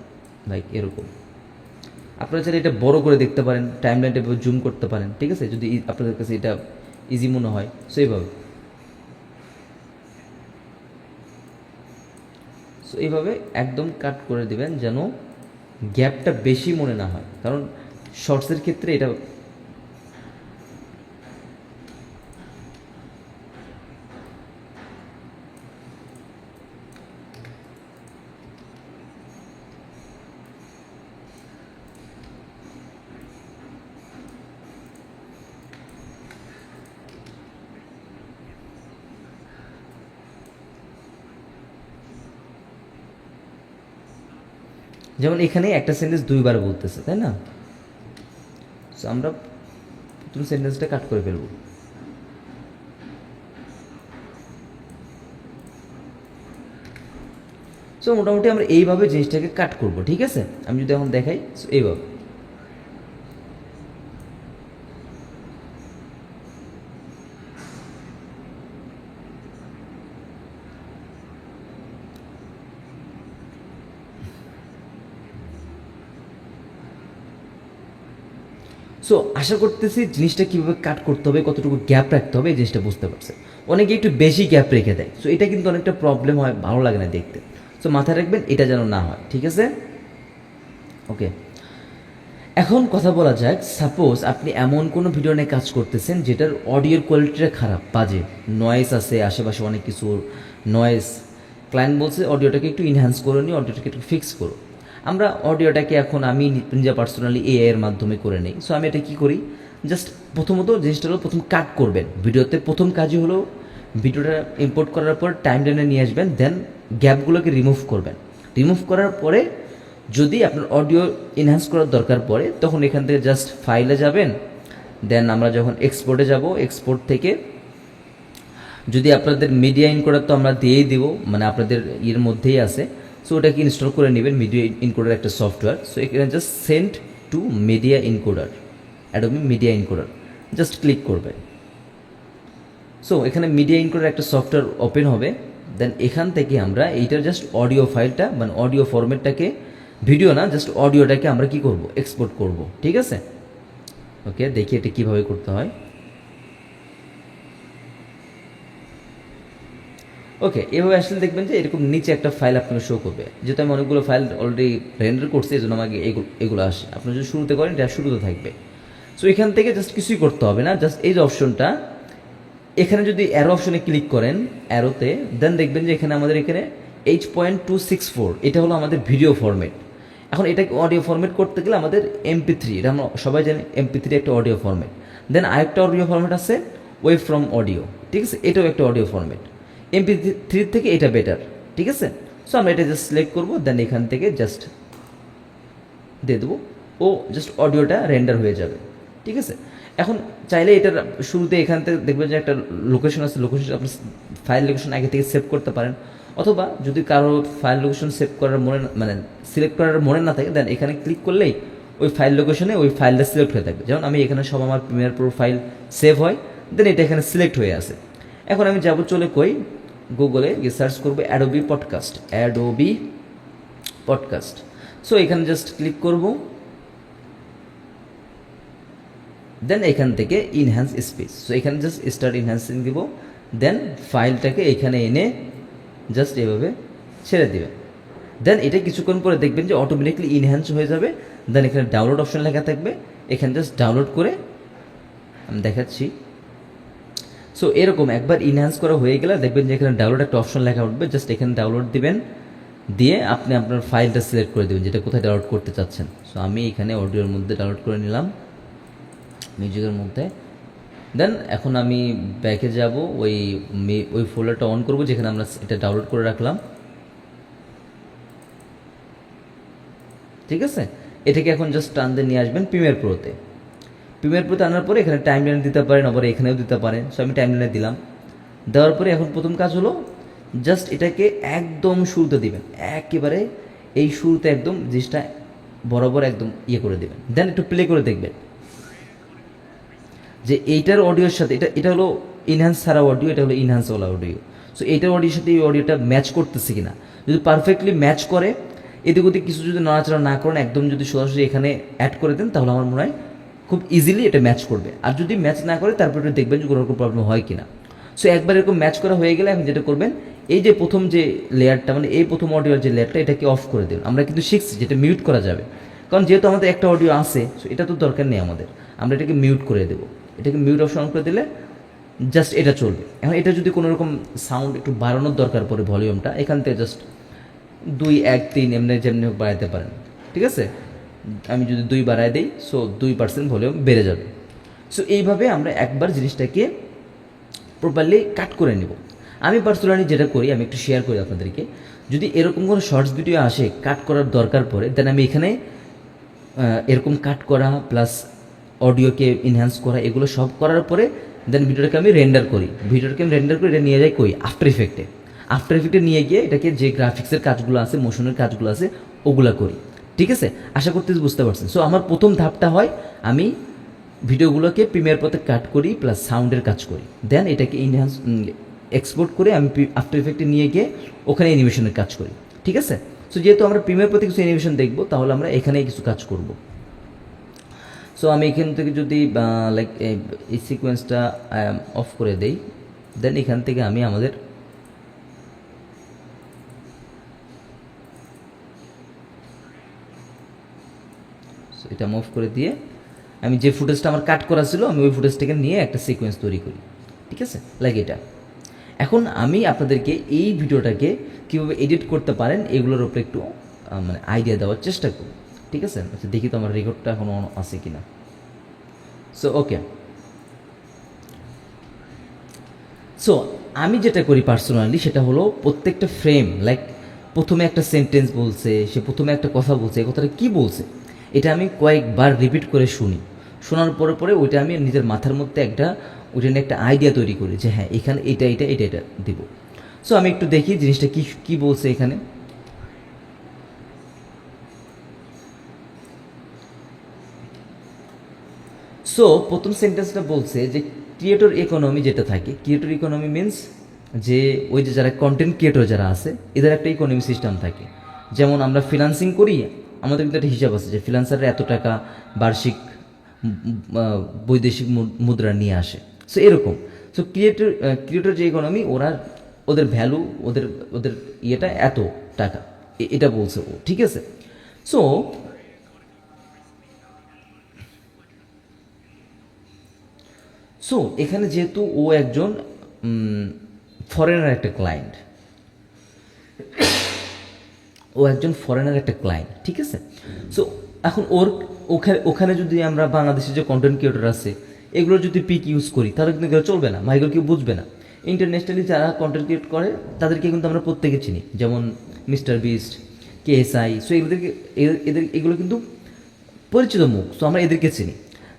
লাইক এরকম। আপনারা চাইলে এটা বড় করে দেখতে পারেন, টাইম লাইনটা জুম করতে পারেন, ঠিক আছে, যদি আপনাদের কাছে এটা ইজি মনে হয়। সো এইভাবে সো এইভাবে একদম কাট করে দিবেন, যেন গ্যাপটা বেশি মনে না হয়, কারণ শর্টসের ক্ষেত্রে এটা যেমন এখানে একটা সেন্টেন্স দুইবার বলতেছে, তাই না। সো আমরা প্রথম সেন্টেন্সটা কাট করে ফেলবো। সো মোটামুটি আমরা এইভাবে জিনিসটাকে কাট করব, ঠিক আছে। আমি যদি এখন দেখাই, এইভাবে সো আশা করতেছি জিনিসটা কীভাবে কাট করতে হবে, কতটুকু গ্যাপ রাখতে হবে এই জিনিসটা বুঝতে পারছে। অনেকে একটু বেশি গ্যাপ রেখে দেয়, সো এটা কিন্তু অনেকটা প্রবলেম হয়, ভালো লাগে না দেখতে। সো মাথায় রাখবেন এটা যেন না হয়, ঠিক আছে? ওকে, এখন কথা বলা যাক, সাপোজ আপনি এমন কোনো ভিডিও নিয়ে কাজ করতেছেন যেটার অডিওর কোয়ালিটিটা খারাপ, বাজে, নয়েজ আছে আশেপাশে, অনেক কিছু নয়েজ। ক্লায়েন্ট বলছে অডিওটাকে একটু ইনহ্যান্স করে নিই, অডিওটাকে একটু ফিক্স করো। আমরা অডিওটাকে এখন আমি নিজে পার্সোনালি এআই এর মাধ্যমে করে নিই। সো আমি এটা কী করি, জাস্ট প্রথমত জিনিসটা হলো প্রথম কাট করবেন ভিডিওতে। প্রথম কাজই হলো ভিডিওটা ইম্পোর্ট করার পর টাইম লাইনে নিয়ে আসবেন, দেন গ্যাপগুলোকে রিমুভ করবেন। রিমুভ করার পরে যদি আপনার অডিও এনহ্যান্স করার দরকার পড়ে তখন এখান থেকে জাস্ট ফাইলে যাবেন, দেন আমরা যখন এক্সপোর্টে যাব, এক্সপোর্ট থেকে যদি আপনাদের মিডিয়া ইনকোডার তো আমরা দিয়েই দেব, মানে আপনাদের এর মধ্যেই আছে। সো ওটাকে ইনস্টল করে নেবেন, মিডিয়া ইনকোডার একটা সফটওয়্যার। সো এখানে just send to media encoder, Adobe media encoder, just click করবেন। সো এখানে মিডিয়া ইনকোডার একটা সফটওয়্যার ওপেন হবে। দেন এখান থেকে আমরা এইটার জাস্ট অডিও ফাইলটা, মানে অডিও ফরম্যাটটাকে, ভিডিও না জাস্ট অডিওটাকে আমরা কি করব, এক্সপোর্ট করব, ঠিক আছে? ওকে, দেখি এটা কীভাবে করতে হয়। ওকে, এভাবে আসলে দেখবেন যে এরকম নিচে একটা ফাইল আপনাকে শো করবে। যেহেতু আমি অনেকগুলো ফাইল অলরেডি রেন্ডার করছি, এই জন্য আমাকে এগুলো আসে। আপনি যদি শুরুতে করেন এটা শুরুতে থাকবে। সো এখান থেকে জাস্ট কিছুই করতে হবে না, জাস্ট এই যে অপশনটা, এখানে যদি অ্যারো অপশনে ক্লিক করেন, অ্যারোতে, দেন দেখবেন যে এখানে আমাদের এখানে H.264 এটা হলো আমাদের ভিডিও ফরম্যাট। এখন এটাকে অডিও ফরম্যাট করতে গেলে আমাদের MP3, এটা আমরা সবাই জানি MP3 একটা অডিও ফরম্যাট। দেন আরেকটা অডিও ফরম্যাট আছে ওয়েভ ফ্রম অডিও, ঠিক আছে? এটাও একটা অডিও ফরম্যাট। MP3 থেকে এটা বেটার, ঠিক আছে? সো আমরা এটা জাস্ট সিলেক্ট করবো, দেন এখান থেকে জাস্ট দিয়ে দেবো, ও জাস্ট অডিওটা রেন্ডার হয়ে যাবে, ঠিক আছে? এখন চাইলে এটার শুরুতে এখান থেকে দেখবেন যে একটা লোকেশন আছে, লোকেশন আপনি ফাইল লোকেশন আগে থেকে সেভ করতে পারেন, অথবা যদি কারো ফাইল লোকেশন সেভ করার মনে মানে সিলেক্ট করার মনে না থাকে, দেন এখানে ক্লিক করলেই ওই ফাইল লোকেশনে ওই ফাইলটা সিলেক্ট হয়ে থাকবে। যেমন আমি এখানে সব আমার প্রিমিয়ার প্রো ফাইল সেভ হয়, দেন এটা এখানে সিলেক্ট হয়ে আছে। এখন আমি যাবো, চলে কই, গুগলে গিয়ে সার্চ করবো Adobe podcast, Adobe podcast. So এখানে জাস্ট ক্লিক করব, দেন এখান থেকে ইনহ্যান্স স্পেস। সো এখানে জাস্ট স্টার্ট ইনহ্যান্সিং দিব, দেন ফাইলটাকে এখানে এনে জাস্ট এভাবে ছেড়ে দেবেন। দেন এটা কিছুক্ষণ পরে দেখবেন যে অটোমেটিকলি ইনহ্যান্স হয়ে যাবে। দেন এখানে ডাউনলোড অপশন লেখা থাকবে, এখানে জাস্ট ডাউনলোড করে আমি দেখাচ্ছি। সো এরকম একবার ইনহ্যান্স করা হয়ে গেলে দেখবেন যে এখানে ডাউনলোড একটা অপশন লেখা উঠবে, জাস্ট এখানে ডাউনলোড দিবেন, দিয়ে আপনি আপনার ফাইলটা সিলেক্ট করে দেবেন যেটা কোথায় ডাউনলোড করতে চাচ্ছেন। সো আমি এখানে অডিওর মধ্যে ডাউনলোড করে নিলাম, মিউজিকের মধ্যে। দেন এখন আমি ব্যাকে যাব, ওই ফোল্ডারটা অন করব যেখানে আমরা এটা ডাউনলোড করে রাখলাম, ঠিক আছে? এটাকে এখন জাস্ট টান দিয়ে নিয়ে আসবেন প্রিমিয়ার প্রোতে। প্রিমিয়ার প্রোতে আনার পরে এখানে টাইম লাইন দিতে পারেন, আবার এখানেও দিতে পারেন। সো আমি টাইম লাইনে দিলাম, দেওয়ার পরে এখন প্রথম কাজ হলো জাস্ট এটাকে একদম শুরুতে দিবেন, একেবারে এই শুরুতে একদম জিনিসটা বরাবর একদম ইয়ে করে দেবেন। দেন একটু প্লে করে দেখবেন যে এইটার অডিওর সাথে এটা হলো ইনহ্যান্স ছাড়া অডিও, এটা হলো ইনহ্যান্সওয়ালা অডিও। সো এইটার অডিওর সাথে এই অডিওটা ম্যাচ করতেছে কিনা। যদি পারফেক্টলি ম্যাচ করে, এদিক ওদিক কিছু যদি নড়াচড়া না করেন, একদম যদি সরাসরি এখানে অ্যাড করে দেন, তাহলে আমার মনে হয় খুব ইজিলি এটা ম্যাচ করবে। আর যদি ম্যাচ না করে, তারপরে দেখবেন যে কোনো রকম প্রবলেম হয় কিনা। সো একবার এরকম ম্যাচ করা হয়ে গেলে এখন যেটা করবেন, এই যে প্রথম যে লেয়ারটা, মানে এই প্রথম অডিওর যে লেয়ারটা, এটাকে অফ করে দেবেন। আমরা কিন্তু শিখছি যেটা মিউট করা যাবে, কারণ যেহেতু আমাদের একটা অডিও আছে, সো এটা তো দরকার নেই আমাদের, আমরা এটাকে মিউট করে দেবো। এটাকে মিউট অপশন অন করে দিলে জাস্ট এটা চলবে। এখন এটা যদি কোনো রকম সাউন্ড একটু বাড়ানোর দরকার পড়ে, ভলিউমটা এখান থেকে জাস্ট 2, 1, 3 এমনি যেমনি হোক বাড়াইতে পারেন, ঠিক আছে? আমি যদি 2 বাড়াই দিই, সো 2% ভলিউম বেড়ে যাবে। সো এইভাবে আমরা একবার জিনিসটাকে প্রপারলি কাট করে নেব। আমি পার্সোনালি যেটা করি, আমি একটু শেয়ার করি আপনাদেরকে। যদি এরকম কোনো শর্টস ভিডিও আসে কাট করার দরকার পড়ে, দেন আমি এখানে এরকম কাট করা প্লাস অডিওকে ইনহ্যান্স করা, এগুলো সব করার পরে দেন ভিডিওটাকে আমি রেন্ডার করি। ভিডিওটাকে আমি রেন্ডার করে এটা নিয়ে যাই কই, আফটার ইফেক্টে। আফটার ইফেক্টে নিয়ে গিয়ে এটাকে যে গ্রাফিক্সের কাজগুলো আছে, মোশনের কাজগুলো আছে, ওগুলা করি, ঠিক আছে? আশা করতেছি বুঝতে পারছেন। সো আমার প্রথম ধাপটা হয়, আমি ভিডিওগুলোকে প্রিমিয়ার পথে কাট করি প্লাস সাউন্ডের কাজ করি, দেন এটাকে ইনহ্যান্স এক্সপোর্ট করে আমি আফটার ইফেক্টে নিয়ে গিয়ে ওখানে অ্যানিমেশনের কাজ করি, ঠিক আছে? সো যেহেতু আমরা প্রিমিয়ার পথে কিছু অ্যানিমেশন দেখবো, তাহলে আমরা এখানেই কিছু কাজ করব। সো আমি এখান থেকে যদি লাইক এই সিকোয়েন্সটা অফ করে দেই, দেন এখান থেকে আমি আমাদের এটা মুভ করে দিয়ে আমি যে ফুটেজটা আমার কাট করা ছিল আমি ওই ফুটেজটাকে নিয়ে একটা সিকোয়েন্স তৈরি করি, ঠিক আছে, লাইক এটা। এখন আমি আপনাদেরকে এই ভিডিওটাকে কীভাবে এডিট করতে পারেন এগুলোর উপরে একটু মানে আইডিয়া দেওয়ার চেষ্টা করি, ঠিক আছে। আচ্ছা দেখি তো আমার রেকর্ডটা এখনও আছে কিনা। সো ওকে, সো আমি যেটা করি পার্সোনালি সেটা হলো প্রত্যেকটা ফ্রেম, লাইক প্রথমে একটা সেন্টেন্স বলছে, সে প্রথমে একটা কথা বলছে, এই কথাটা কী বলছে এটা আমি কয়েকবার রিপিট করে শুনি, শোনার পরে পরে ওইটা আমি নিজের মাথার মধ্যে একটা ওইটা নিয়ে একটা আইডিয়া তৈরি করি যে হ্যাঁ এখানে এটা এটা এটা এটা দিব। সো আমি একটু দেখি জিনিসটা কী কী বলছে এখানে। সো প্রথম সেন্টেন্সটা বলছে যে ক্রিয়েটর ইকোনমি যেটা থাকে, ক্রিয়েটর ইকোনমি মিনস যে ওই যে যারা কন্টেন্ট ক্রিয়েটর যারা আছে এদের একটা ইকোনমি সিস্টেম থাকে। যেমন আমরা ফ্রিল্যান্সিং করি, আমাদের কিন্তু একটা হিসাব আছে যে ফ্রিল্যান্সাররা এত টাকা বার্ষিক বৈদেশিক মুদ্রা নিয়ে আসে। সো এরকম, সো ক্রিয়েটর যে ইকোনমি ওরা ওদের ভ্যালু ওদের ওদের ইয়েটা এত টাকা, এটা বলছে ও, ঠিক আছে। সো সো এখানে যেহেতু ও একজন ফরেনার একটা ক্লায়েন্ট, ও একজন ফরেনার একটা ক্লায়েন্ট, ঠিক আছে। সো এখন ওখানে যদি আমরা বাংলাদেশের যে কন্টেন্ট ক্রিয়েটর আছে এগুলো যদি পিক ইউজ করি তাহলে কিন্তু এগুলো চলবে না, এগুলো কেউ বুঝবে না। ইন্টারন্যাশনালি যারা কন্টেন্ট ক্রিয়েট করে তাদেরকে কিন্তু আমরা প্রত্যেকে চিনি, যেমন মিস্টার বিস্ট, KSI। সো এগুলো কিন্তু পরিচিত মুখ, সো আমরা এদেরকে চিনি।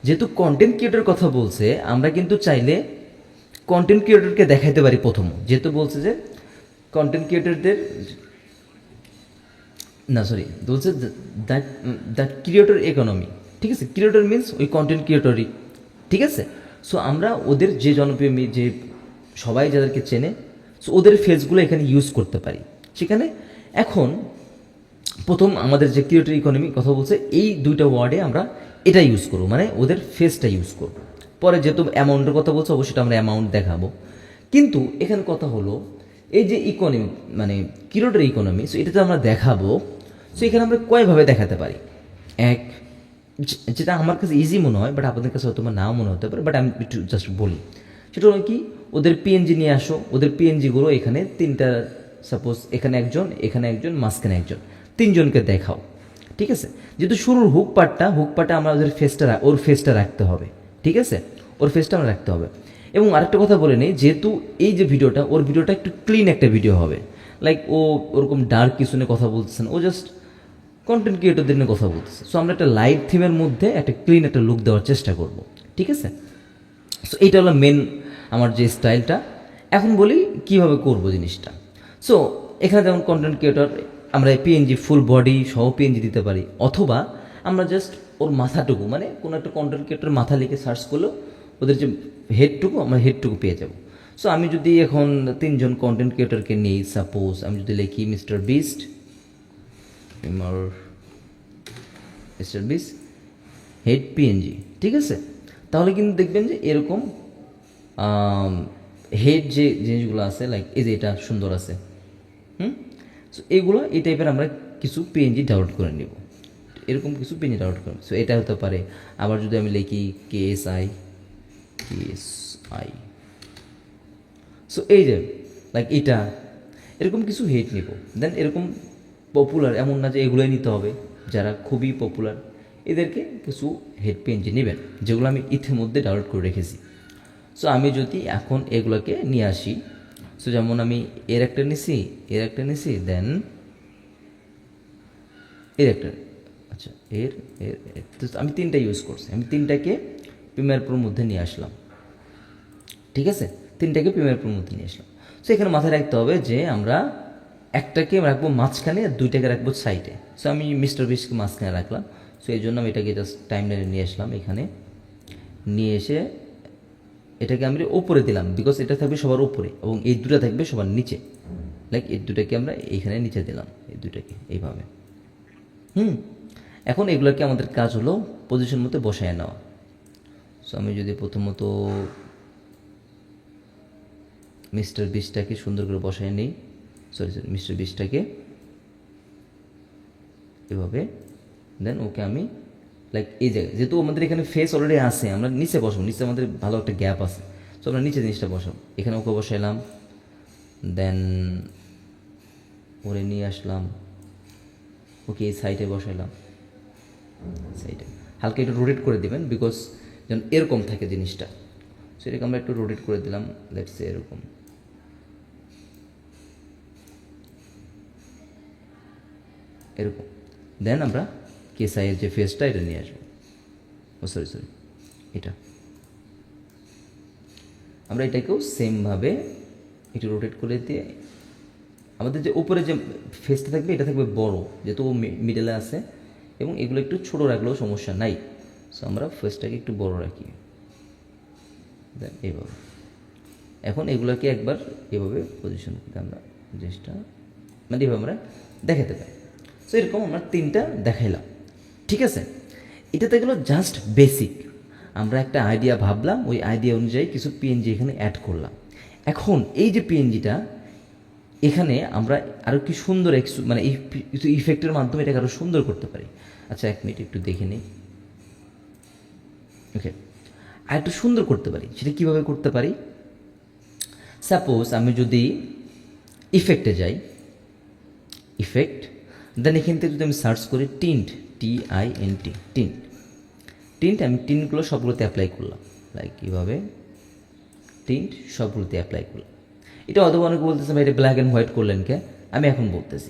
যেহেতু কন্টেন্ট ক্রিয়েটর কথা বলছে আমরা কিন্তু চাইলে কন্টেন্ট ক্রিয়েটরকে দেখাইতে পারি প্রথম, যেহেতু বলছে যে কন্টেন্ট ক্রিয়েটরদের না সরি বলছে দ্য ক্রিয়েটর ইকোনমি, ঠিক আছে। ক্রিয়েটর মিনস ওই কন্টেন্ট ক্রিয়েটরই, ঠিক আছে। সো আমরা ওদের যে জনপ্রিয় যে সবাই যাদেরকে চেনে, সো ওদের ফেসগুলো এখানে ইউজ করতে পারি সেখানে। এখন প্রথম আমাদের যে ক্রিয়েটর ইকোনমি কথা বলছে এই দুইটা ওয়ার্ডে আমরা এটা ইউজ করবো, মানে ওদের ফেসটা ইউজ করবো। পরে যেহেতু অ্যামাউন্টের কথা বলছে অবশ্যই আমরা অ্যামাউন্ট দেখাবো, কিন্তু এখানে কথা হলো এই যে ইকোনমি মানে ক্রিয়েটর ইকোনমি, সো এটা তো আমরা দেখাবো। সো এখানে আমরা কয়ভাবে দেখাতে পারি, এক যেটা আমার কাছে ইজি মনে হয় বাট আপনাদের কাছে হয়তো নাও মনে হতে পারে, বাট আমি একটু জাস্ট বলি। সেটা হলো কি, ওদের পিএনজি নিয়ে আসো, ওদের পিএনজিগুলো এখানে তিনটা, সাপোজ এখানে একজন, এখানে একজন, মাঝখানে একজন, তিনজনকে দেখাও, ঠিক আছে। যেহেতু শুরুর হুক পার্টটা আমরা ওর ফেসটা রাখতে হবে, ঠিক আছে, ওর ফেসটা আমরা রাখতে হবে। এবং আরেকটা কথা বলে নেই, যেহেতু এই যে ভিডিওটা ওর ভিডিওটা একটু ক্লিন একটা ভিডিও হবে, লাইক ও ওরকম ডার্ক কিছু নিয়ে কথা বলতেছে না, ও জাস্ট কন্টেন্ট ক্রিয়েটরদের নিয়ে কথা বলতেছে। সো আমরা একটা লাইট থিমের মধ্যে একটা ক্লিন একটা লুক দেওয়ার চেষ্টা করব, ঠিক আছে। সো এইটা হলো মেন আমার যে স্টাইলটা। এখন বলি কীভাবে করব জিনিসটা। সো এখানে যেমন কন্টেন্ট ক্রিয়েটর আমরা পিএনজি ফুল বডি সহ পিএনজি দিতে পারি, অথবা আমরা জাস্ট ওর মাথাটুকু, মানে কোনো একটা কন্টেন্ট ক্রিয়েটর মাথা লিখে সার্চ করলেও ওদের যে হেডটুকু আমরা হেডটুকু পেয়ে যাব। সো আমি যদি এখন তিনজন কন্টেন্ট ক্রিয়েটরকে নিই, সাপোজ আমি যদি লিখি মিস্টার বিস্ট হেড পিএনজি, ঠিক আছে, তাহলে কিন্তু দেখবেন যে এরকম হেড যে জিনিসগুলো আছে, লাইক এই যে এটা সুন্দর আছে, সো এইগুলো এই টাইপের আমরা কিছু পিএনজি ডাউনলোড করে নিব, এরকম কিছু পিএনজি ডাউনলোড করব। সো এটা হতে পারে। আবার যদি আমি লিখি KSI, সো এই যে লাইক এটা এরকম কিছু হেড নিব। দেন এরকম পপুলার, এমন না যে এগুলোই নিতে হবে, যারা খুবই পপুলার এদেরকে কিছু হেড পিএনজি নেবেন, যেগুলো আমি ইতিমধ্যে ডাউনলোড করে রেখেছি। সো আমি যদি এখন এগুলোকে নিয়ে আসি, সো যেমন আমি এর একটা নিছি, দেন এর একটা, আচ্ছা এর আমি তিনটা ইউজ করছি, আমি তিনটাকে প্রিমিয়ার প্রোর মধ্যে নিয়ে আসলাম, ঠিক আছে, তিনটাকে প্রিমিয়ার প্রোর মধ্যে নিয়ে আসলাম। সো এখানে মাথায় রাখতে হবে যে আমরা একটাকে রাখবো মাঝখানে আর দুইটাকে রাখবো সাইডে। সো আমি মিস্টার বিস্টকে মাঝখানে রাখলাম। সো এই জন্য আমি এটাকে জাস্ট টাইম লাইনে নিয়ে আসলাম, এখানে নিয়ে এসে এটাকে আমি ওপরে দিলাম, বিকজ এটা থাকবে সবার উপরে এবং এই দুটো থাকবে সবার নিচে, লাইক এই দুটাকে আমরা এইখানে নিচে দিলাম, এই দুটাকে এইভাবে। এখন এগুলোকে আমাদের কাজ হলো পজিশন মতো বসায় নেওয়া। সো আমি যদি প্রথমত মিস্টার বিস্টটাকে সুন্দর করে বসায় নিই, মিস্টার বিস্টটাকে এভাবে, দেন ওকে আমি লাইক এই জায়গায়, যেহেতু আমাদের এখানে ফেস অলরেডি আছে, আমরা নিচে বসাবো, নিচে আমাদের ভালো একটা গ্যাপ আছে, সো আমরা নিচে জিনিসটা বসাবো। এখানে ওকে বসাইলাম, দেন ওরে নিয়ে আসলাম, ওকে এই সাইডে বসাইলাম, সাইডে হালকা একটু রোটেট করে দেবেন, বিকজ যেন এরকম থাকে জিনিসটা। সো এটাকে আমরা একটু রোটেট করে দিলাম, লেটস সে এরকম। এরকম দেন আমরা কেসাইয়ের যে ফেসটা এটা নিয়ে আসবো, ও সরি এটা আমরা এটাকেও সেমভাবে একটু রোটেট করে দিয়ে আমাদের যে উপরে যে ফেসটা থাকবে এটা থাকবে বড়, যেহেতু ও মিডলে আছে, এবং এগুলো একটু ছোটো রাখলেও সমস্যা নাই। সো আমরা ফেসটাকে একটু বড় রাখি, দেন এইভাবে। এখন এগুলোকে একবার এভাবে পজিশন করে আমরা জিনিসটা মানে এভাবে আমরা দেখাতে পারি। সো এরকম আমরা তিনটা দেখাইলাম, ঠিক আছে। এটাতে গেলো জাস্ট বেসিক, আমরা একটা আইডিয়া ভাবলাম, ওই আইডিয়া অনুযায়ী কিছু পিএনজি এখানে অ্যাড করলাম। এখন এই যে পিএনজিটা এখানে আমরা আরও কি সুন্দর মানে এই কিছু ইফেক্টের মাধ্যমে এটাকে আরও সুন্দর করতে পারি। আচ্ছা এক মিনিট একটু দেখে নিই। ওকে, আর একটু সুন্দর করতে পারি, সেটা কীভাবে করতে পারি? সাপোজ আমি যদি ইফেক্টে যাই, ইফেক্ট, দেন এখান থেকে যদি আমি সার্চ করি টিন্ট, TINT, টিন্ট, টিন্ট, আমি টিন্টগুলো সবগুলোতে অ্যাপ্লাই করলাম, লাইক কীভাবে টিন্ট সবগুলোতে অ্যাপ্লাই করলাম। এটা অথবা অনেকে বলতেছে ভাই এটা ব্ল্যাক অ্যান্ড হোয়াইট করলেন কে? আমি এখন বলতেছি,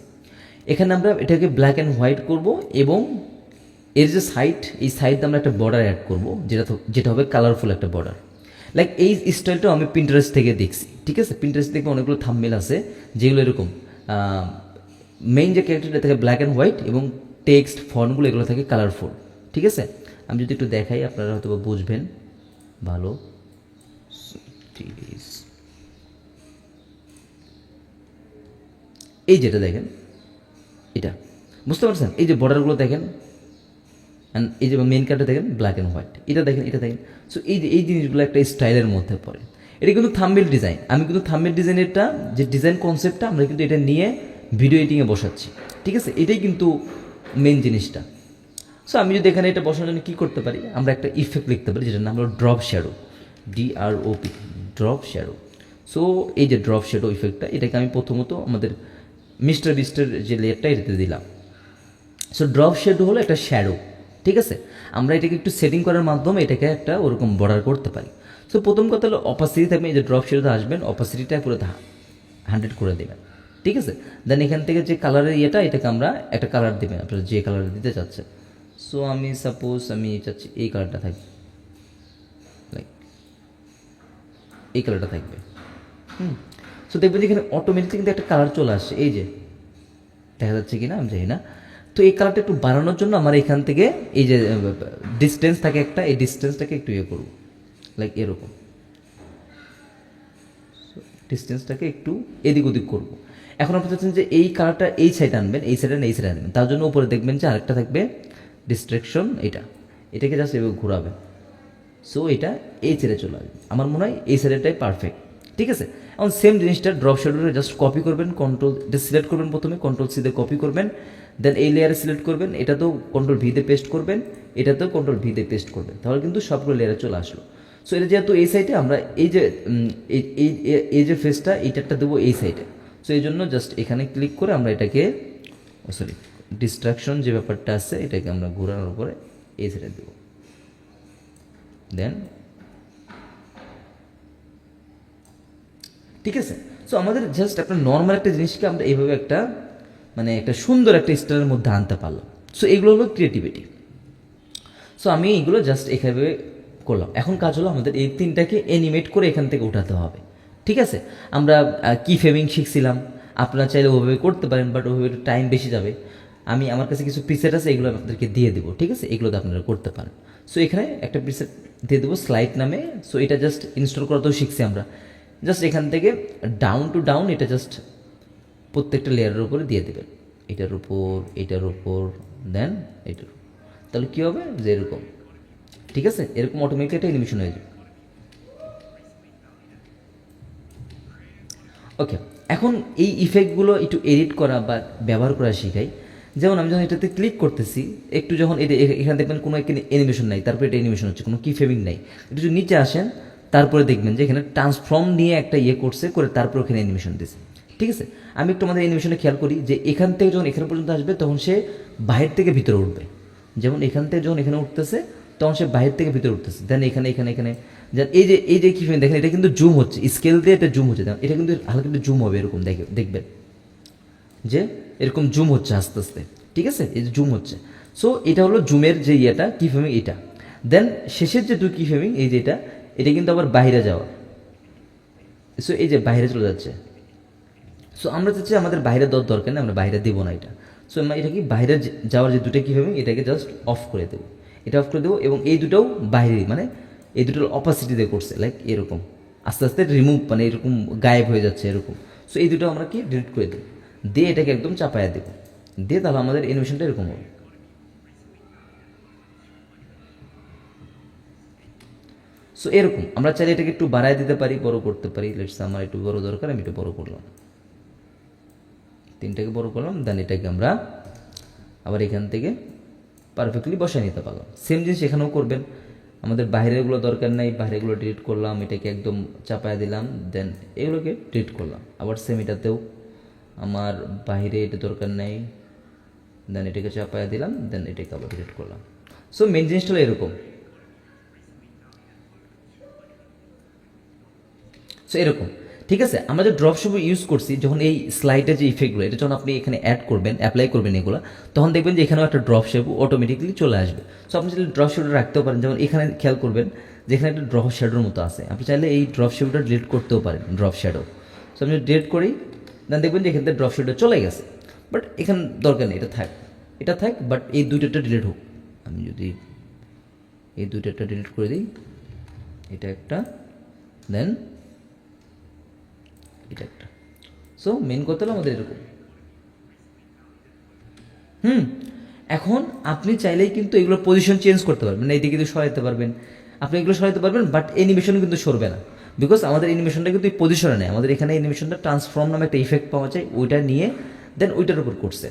এখানে আমরা এটাকে ব্ল্যাক অ্যান্ড হোয়াইট করব, এবং এর যে সাইড, এই সাইডে আমরা একটা বর্ডার অ্যাড করব, যেটা হবে কালারফুল একটা বর্ডার। লাইক এই স্টাইলটাও আমি পিন্টারেস্ট থেকে দেখছি, ঠিক আছে। পিন্টারেস্ট থেকে অনেকগুলো থাম্বনেল আছে যেগুলো এরকম মেইন যে ক্যারেক্টারটা থাকে ব্ল্যাক অ্যান্ড হোয়াইট, এবং টেক্সট ফন্টগুলো এগুলো থাকে কালারফুল, ঠিক আছে। আমি যদি একটু দেখাই আপনারা হয়তো বুঝবেন ভালো। এই যেটা দেখেন, এটা বুঝতে পারছেন, এই যে বর্ডারগুলো দেখেন, অ্যান্ড এই যে মেন কার্ডটা দেখেন ব্ল্যাক অ্যান্ড হোয়াইট, এটা দেখেন, এটা দেখেন। সো এই জিনিসগুলো একটা স্টাইলের মধ্যে পড়ে। এটা কিন্তু থাম্বনেল ডিজাইন, আমি কিন্তু থাম্বনেল ডিজাইনেরটা যে ডিজাইন কনসেপ্টটা আমরা কিন্তু এটা নিয়ে ভিডিও এডিটিংয়ে বসাচ্ছি, ঠিক আছে। এটাই কিন্তু মেন জিনিসটা। সো আমি যদি এখানে এটা বসানোর জন্য কী করতে পারি, আমরা একটা ইফেক্ট লিখতে পারি যেটার নাম হলো drop shadow, DROP, drop shadow. So এই যে ড্রপ শ্যাডো ইফেক্টটা, এটাকে আমি প্রথমত আমাদের মিস্টার বিস্টের যে লেয়ারটা এটাতে দিলাম। সো ড্রপ শ্যাডো হলো একটা শ্যাডো, ঠিক আছে। আমরা এটাকে একটু সেটিং করার মাধ্যমে এটাকে একটা ওরকম বর্ডার করতে পারি। সো প্রথম কথা হলো অপাসিটি থাকবে, এই যে ড্রপ শ্যাডোতে আসবেন, অপাসিটিটা পুরো 100 করে দেবেন, ঠিক আছে। দেন এখান থেকে যে কালারের ইয়েটা, এটাকে আমরা একটা কালার দেবেন, আপনারা যে কালার দিতে চাচ্ছেন। সো আমি সাপোজ আমি চাচ্ছি এই কালারটা থাকবে, লাইক এই কালারটা থাকবে। সো দেখবেন যে এখানে অটোমেটিক কিন্তু একটা কালার চলে আসছে, এই যে দেখা যাচ্ছে কি না আমি জানি না। তো এই কালারটা একটু বাড়ানোর জন্য আমার এখান থেকে এই যে ডিস্টেন্স থাকে একটা, এই ডিস্টেন্সটাকে একটু ইয়ে করবো, লাইক এরকম ডিস্টেন্সটাকে একটু এদিক ওদিক করবো। এখন আপনি চাচ্ছেন যে এই কালারটা এই সাইডে আনবেন, এই সাইডে এই সাইডে আনবেন, তার জন্য উপরে দেখবেন যে আরেকটা থাকবে ডিস্ট্রাকশন, এটাকে জাস্ট এভাবে ঘোরাবেন। সো এটা এই সাইডে চলে আসবে, আমার মনে হয় এই সাইডেটাই পারফেক্ট, ঠিক আছে। এখন সেম জিনিসটা ড্রপ শ্যাডোরে জাস্ট কপি করবেন, এটা সিলেক্ট করবেন, প্রথমে Ctrl+C দিয়ে কপি করবেন, দেন এই লেয়ারে সিলেক্ট করবেন, এটাতেও Ctrl+V দিয়ে পেস্ট করবেন, এটাতেও Ctrl+V দিয়ে পেস্ট করবেন, তাহলে কিন্তু সবগুলো লেয়ারে চলে আসলো। সো এটা যেহেতু এই সাইডে আমরা এই যে এই যে ফেসটা এইটারটা দেবো এই সাইডে, সো এই জন্য জাস্ট এখানে ক্লিক করে আমরা এটাকে ডিস্ট্রাকশন যে ব্যাপারটা আছে এটাকে আমরা ঘোরানোর পরে এই সাইডে দেবো, দেন ঠিক আছে। সো আমাদের জাস্ট একটা নর্মাল একটা জিনিসকে আমরা এইভাবে একটা মানে একটা সুন্দর একটা স্টাইলের মধ্যে আনতে পারলাম। সো এগুলো হলো ক্রিয়েটিভিটি। সো আমি এইগুলো জাস্ট এভাবে করলাম। এখন কাজ হলো আমাদের এই তিনটাকে অ্যানিমেট করে এখান থেকে উঠাতে হবে, ঠিক আছে। আমরা কি ফ্রেমিং শিখছিলাম, আপনারা চাইলে ওভাবে করতে পারেন, বাট ওভাবে একটু টাইম বেশি যাবে। আমার কাছে কিছু প্রিসেট আছে, এগুলো আপনাদেরকে দিয়ে দেবো, ঠিক আছে, এগুলোতে আপনারা করতে পারেন। সো এখানে একটা প্রিসেট দিয়ে দেবো স্লাইড নামে। সো এটা জাস্ট ইনস্টল করাতেও শিখছি আমরা, জাস্ট এখান থেকে ডাউন টু ডাউন এটা জাস্ট প্রত্যেকটা লেয়ারের উপরে দিয়ে দেবেন, এটার উপর, দেন এটার, তাহলে কী হবে যে এরকম, ঠিক আছে, এরকম অটোমেটিক একটা অ্যানিমেশন হয়ে যাবে। ওকে, এখন এই ইফেক্টগুলো একটু এডিট করা বা ব্যবহার করা শেখাই। যেমন আমি যখন এটাতে ক্লিক করতেছি, একটু যখন এটা এখানে দেখবেন কোনো একটা অ্যানিমেশন নাই, তারপরে এটা অ্যানিমেশন হচ্ছে, কোনো কি ফ্রেমিং নাই। একটু যদি নিচে আসেন, তারপরে দেখবেন যে এখানে ট্রান্সফর্ম নিয়ে একটা করছে, করে তারপর ওখানে অ্যানিমেশন দিয়েছে। ঠিক আছে, আমি একটু আমাদের অ্যানিমেশনে খেয়াল করি যে এখান থেকে যখন এখানে পর্যন্ত আসবে তখন সে বাহির থেকে ভিতরে উঠবে। যেমন এখান থেকে যখন এখানে উঠতেছে তখন সে বাহির থেকে ভিতরে উঠতেছে, দেন এখানে এখানে এখানে যেন এই যে কি দেখেন, এটা কিন্তু জুম হচ্ছে, স্কেল দিয়ে এটা জুম হচ্ছে, এটা কিন্তু হালকা একটু জুম হবে, এরকম দেখবেন যে এরকম জুম হচ্ছে আস্তে আস্তে। ঠিক আছে, এই যে জুম হচ্ছে। সো এটা হলো জুমের যে কি ফ্রেমিং এটা। দেন শেষের যে কি ফ্রেমিং, এই যে এটা কিন্তু আবার বাইরে যাওয়া। সো এই যে বাইরে চলে যাচ্ছে। সো আমরা চাচ্ছি আমাদের বাইরে দেওয়ার দরকার নেই, আমরা বাইরে দেবো না এটা। সো আমরা এটা কি বাইরে যাওয়ার যে দুটো কী হবে, এটাকে জাস্ট অফ করে দেবো, এটা অফ করে দেবো। এবং এই দুটোও বাইরে, মানে এই দুটোর অপাসিটি দিয়ে করছে, লাইক এরকম আস্তে আস্তে রিমুভ, মানে এরকম গায়েব হয়ে যাচ্ছে এরকম। সো এই দুটো আমরা কি ডিলিট করে দেবো, দিয়ে এটাকে একদম চাপায়া দেবো, দিয়ে তাহলে আমাদের অ্যানিমেশনটা এরকম হবে। সো এরকম আমরা চাইলে এটাকে একটু বাড়ায় দিতে পারি, বড় করতে পারি। লেটস আমার একটু বড় দরকার, আমি একটু বড় করলাম, তিনটাকে বড় করলাম। দেন এটাকে আমরা আবার এখান থেকে পারফেক্টলি বসায় নিতে পারলাম। সেম জিনিস এখানেও করবেন। আমাদের বাইরেগুলো দরকার নাই, বাইরেগুলো ডিলিট করলাম, এটাকে একদম চাপায় দিলাম, দেন এগুলোকে ডিলিট করলাম। আবার সেম এটাতেও আমার বাইরে এটা দরকার নাই, দেন এটাকে চাপায় দিলাম, দেন এটাকে আবার ডিলিট করলাম। সো মেন জিনিসটা হলো এরকম। সো এরকম, ঠিক আছে। আমরা যে ড্রপ শেপ ইউজ করছি, যখন এই স্লাইডের যে ইফেক্টগুলো, এটা যখন আপনি এখানে অ্যাড করবেন, অ্যাপ্লাই করবেন এগুলো, তখন দেখবেন যে এখানেও একটা ড্রপ শেপ অটোমেটিকলি চলে আসবে। সো আপনি চাইলে ড্রপ শেপটা রাখতেও পারেন। যেমন এখানে খেয়াল করবেন যে এখানে একটা ড্রপ শ্যাডোর মতো আছে, আপনি চাইলে এই ড্রপ শেপটা ডিলিট করতেও পারেন, ড্রপ শ্যাডো। সো আমি ডিলিট করি, দেন দেখবেন যে এখান থেকে ড্রপ শেডটা চলে গেছে। বাট এখানে দরকার নেই, এটা থাক, বাট এই দুইটা ডিলিট হোক। আমি যদি এই দুইটা ডিলিট করে দিই, এটা একটা, দেন এটা একটা। সো মেন কথা হলো আমাদের এরকম। এখন আপনি চাইলেই কিন্তু এগুলো পজিশন চেঞ্জ করতে পারবেন, মানে এইদিকে কিন্তু সরাইতে পারবেন, আপনি এগুলো সরাইতে পারবেন, বাট অ্যানিমেশন কিন্তু সরবে না। বিকজ আমাদের অ্যানিমেশনটা কিন্তু এই পজিশনে নেই, আমাদের এখানে অ্যানিমেশনটা ট্রান্সফর্ম নামে একটা ইফেক্ট পাওয়া যায়, ওইটা নিয়ে দেন ওইটার উপর করছে।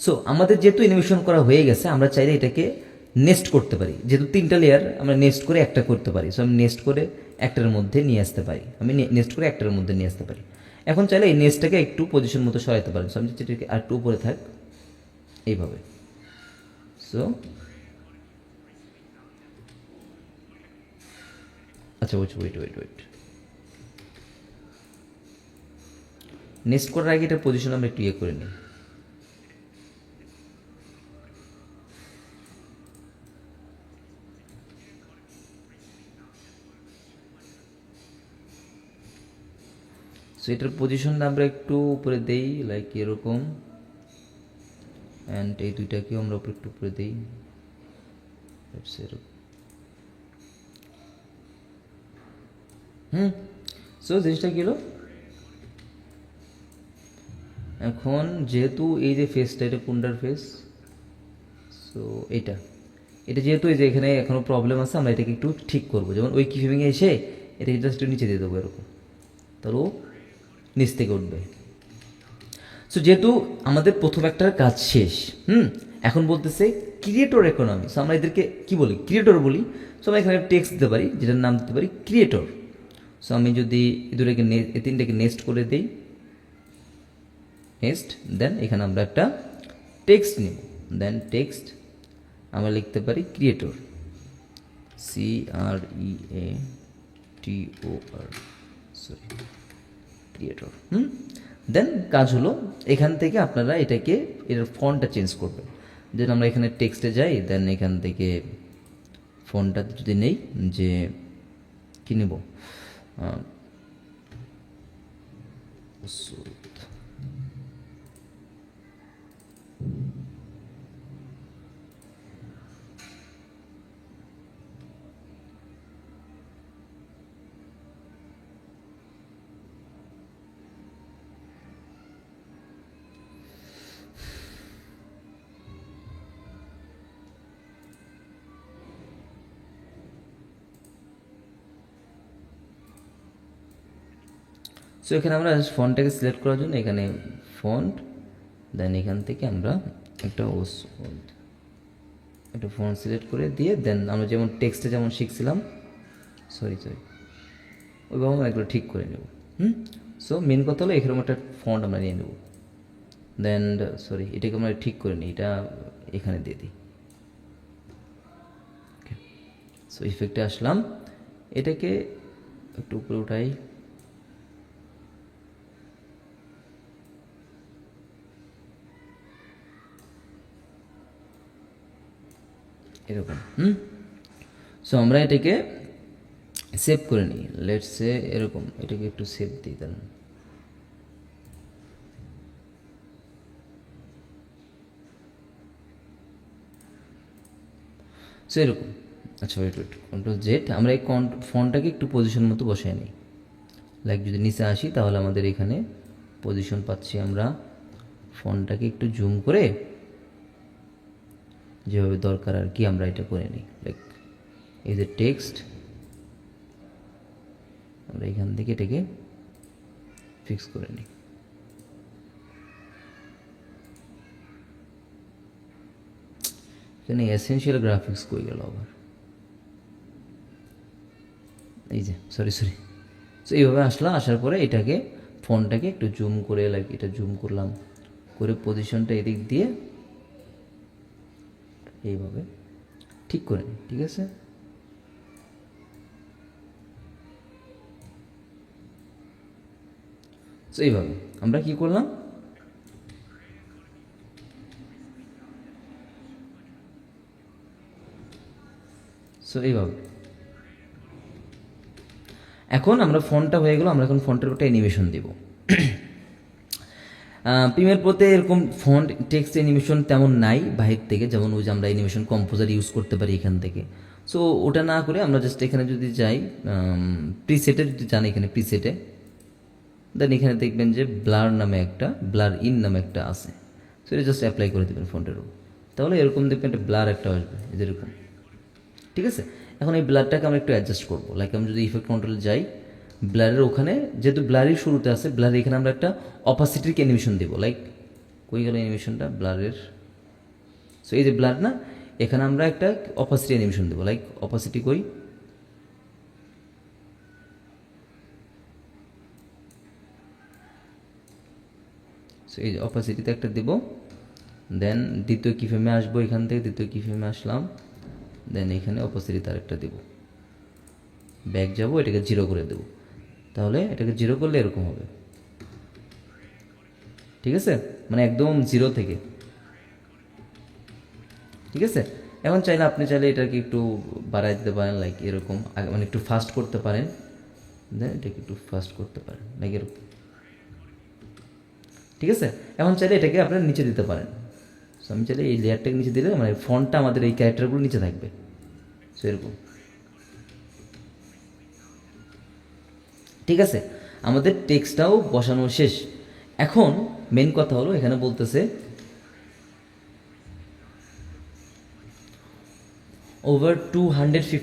সো আমাদের যেহেতু অ্যানিমেশন করা হয়ে গেছে, আমরা চাইলে এটাকে নেস্ট করতে পারি। যেহেতু তিনটা লেয়ার, আমরা নেস্ট করে একটা করতে পারি। সো আমি নেস্ট করে একটার মধ্যে নিয়ে আসতে পারি, নেস্ট করে একটার মধ্যে নিয়ে আসতে পারি। এখন চাইলে এই নেস্টটাকে একটু পজিশন মতো সরাইতে পারি। সো আমি যেটাকে আর একটু উপরে থাক, এইভাবে। সো আচ্ছা, ওয়েট, নেক্সট করার আগে এটার পজিশন আমরা একটু করে নিই। সো এটার পজিশনটা আমরা একটু উপরে দেই, লাইক এরকম। অ্যান্ড এই দুইটাকেও আমরা একটু উপরে দিই, এরকম। সো জিনিসটা কি হলো, এখন যেহেতু এই যে ফেসটা, এটা কোনটার ফেস, সো এটা যেহেতু এই যে এখানে এখনও প্রবলেম আছে, আমরা এটাকে একটু ঠিক করবো। যেমন ওই কিফিমিংয়ে এসে এটাকে জাস্ট একটু নিচে দিয়ে দেবো এরকম, তাহলে ও নিচ থেকে উঠবে। সো যেহেতু আমাদের প্রথম একটার কাজ শেষ, এখন বলতেছে ক্রিয়েটর ইকোনমি। সো আমরা এদেরকে কি বলি, ক্রিয়েটর বলি। সো আমরা এখানে টেক্সট দিতে পারি, যেটার নাম দিতে পারি ক্রিয়েটর। সো আমি যদি এই তিনটাকে নেক্সট করে দিই, নেক্সট, দেন এখানে আমরা একটা টেক্সট নিব, দেন টেক্সট আমরা লিখতে পারি ক্রিয়েটর, CREATOR, সরি, ক্রিয়েটর। দেন কাজ হলো, এখান থেকে আপনারা এটাকে এর ফন্টটা চেঞ্জ করবেন। যেন আমরা এখানে টেক্সটে যাই, দেন এখান থেকে ফন্টটা যদি নেই, যে কী নেব, সো এখানে আমরা ফন্টটাকে সিলেক্ট করার জন্য এখানে ফন্ট, দেন এখান থেকে আমরা একটা ফন্ট সিলেক্ট করে দিয়ে দেন আমরা যেমন টেক্সটে যেমন শিখছিলাম, সরি ওইভাবে আমরা এগুলো ঠিক করে নেব। সো মেন কথা হলো এরকম একটা ফন্ট আমরা নিয়ে নেব, দেন এটাকে আমরা ঠিক করে নিই, এটা এখানে দিয়ে দিই। ওকে, সো ইফেক্টে আসলাম, এটাকে একটু উপরে উঠাই, এরকম। সো আমরা এটাকে সেভ করে নিই, লেটস সে এরকম, এটাকে একটু সেভ দিই তাহলে। সো এরকম, আচ্ছা ওয়েট কন্ট্রোল জেড, আমরা এই ফন্টটাকে একটু পজিশন মতো বসাই নিই। লাইক যদি নিচে আসি তাহলে আমাদের এখানে পজিশন পাচ্ছি আমরা। ফন্টটাকে একটু জুম করে যেভাবে দরকার আর কি আমরা এটা করে নিই, লাইক এই যে টেক্সট, আমরা এখান থেকে এটাকে ফিক্স করে নিই। এখানে এসেনশিয়াল গ্রাফিক্স কই গেল আবার, এই যে সরি। সো এইভাবে আসার পরে এটাকে ফন্টটাকে একটু জুম করে, লাইক এটা জুম করলাম, করে পজিশনটা এদিক দিয়ে এইভাবে ঠিক করে নিই, ঠিক আছে। সো এইভাবে আমরা কি করলাম, সো এইভাবে এখন আমরা ফন্টটা হয়ে গেল, আমরা এখন ফন্টের একটা অ্যানিমেশন দেব। প্রিমিয়ার প্রোতে এরকম ফন্ট টেক্সট অ্যানিমেশন তেমন নাই বাহির থেকে, যেমন ওই যে আমরা অ্যানিমেশন কম্পোজার ইউজ করতে পারি এখান থেকে। সো ওটা না করে আমরা জাস্ট এখানে যদি যাই, প্রিসেটে যদি যান, এখানে প্রিসেটে, দেন এখানে দেখবেন যে ব্লার ইন নামে একটা আছে। সো এটা জাস্ট অ্যাপ্লাই করে দেবেন ফন্টের উপর, তাহলে এরকম দেখবেন একটা ব্লার একটা আসবে যেরকম, ঠিক আছে। এখন এই ব্লারটাকে আমরা একটু অ্যাডজাস্ট করবো, লাইক আমি যদি ইফেক্ট কন্ট্রোলে যাই, ব্লারের ওখানে যেহেতু ব্লারের শুরুতে আছে, ব্লারের এখানে আমরা একটা অপাসিটির অ্যানিমেশন দেবো, লাইক কই গেল অ্যানিমেশনটা ব্লারের। সো এই যে ব্লার না, এখানে আমরা একটা অপাসিটি অ্যানিমেশন দেবো, লাইক অপাসিটি কই, সো এই যে অপাসিটিতে একটা দেব, দেন দ্বিতীয় কি ফ্রেমে আসবো, এখান থেকে দ্বিতীয় কি ফ্রেমে আসলাম, দেন এখানে অপাসিটিতে আরেকটা দেবো, ব্যাক যাব, এটাকে 0 করে দেবো, তাহলে এটাকে 0 করলে এরকম হবে, ঠিক আছে, মানে একদম 0 থেকে, ঠিক আছে। এখন চাইলে আপনি এটাকে একটু বাড়াই দিতে পারেন, লাইক এরকম, মানে একটু ফাস্ট করতে পারেন, দেন এটাকে একটু ফাস্ট করতে পারেন, লাইক এরকম, ঠিক আছে। এখন চাইলে এটাকে আপনারা নিচে দিতে পারেন। সো আমি চাইলে এই লেয়ারটাকে নিচে দিলে মানে ফন্টটা আমাদের এই ক্যারেক্টারগুলো নিচে থাকবে, সো এরকম, ঠিক আছে। আমাদের টেক্সটটাও বসানো শেষ। এখন মেন কথা হলো এখানে বলতেছে ওভার $250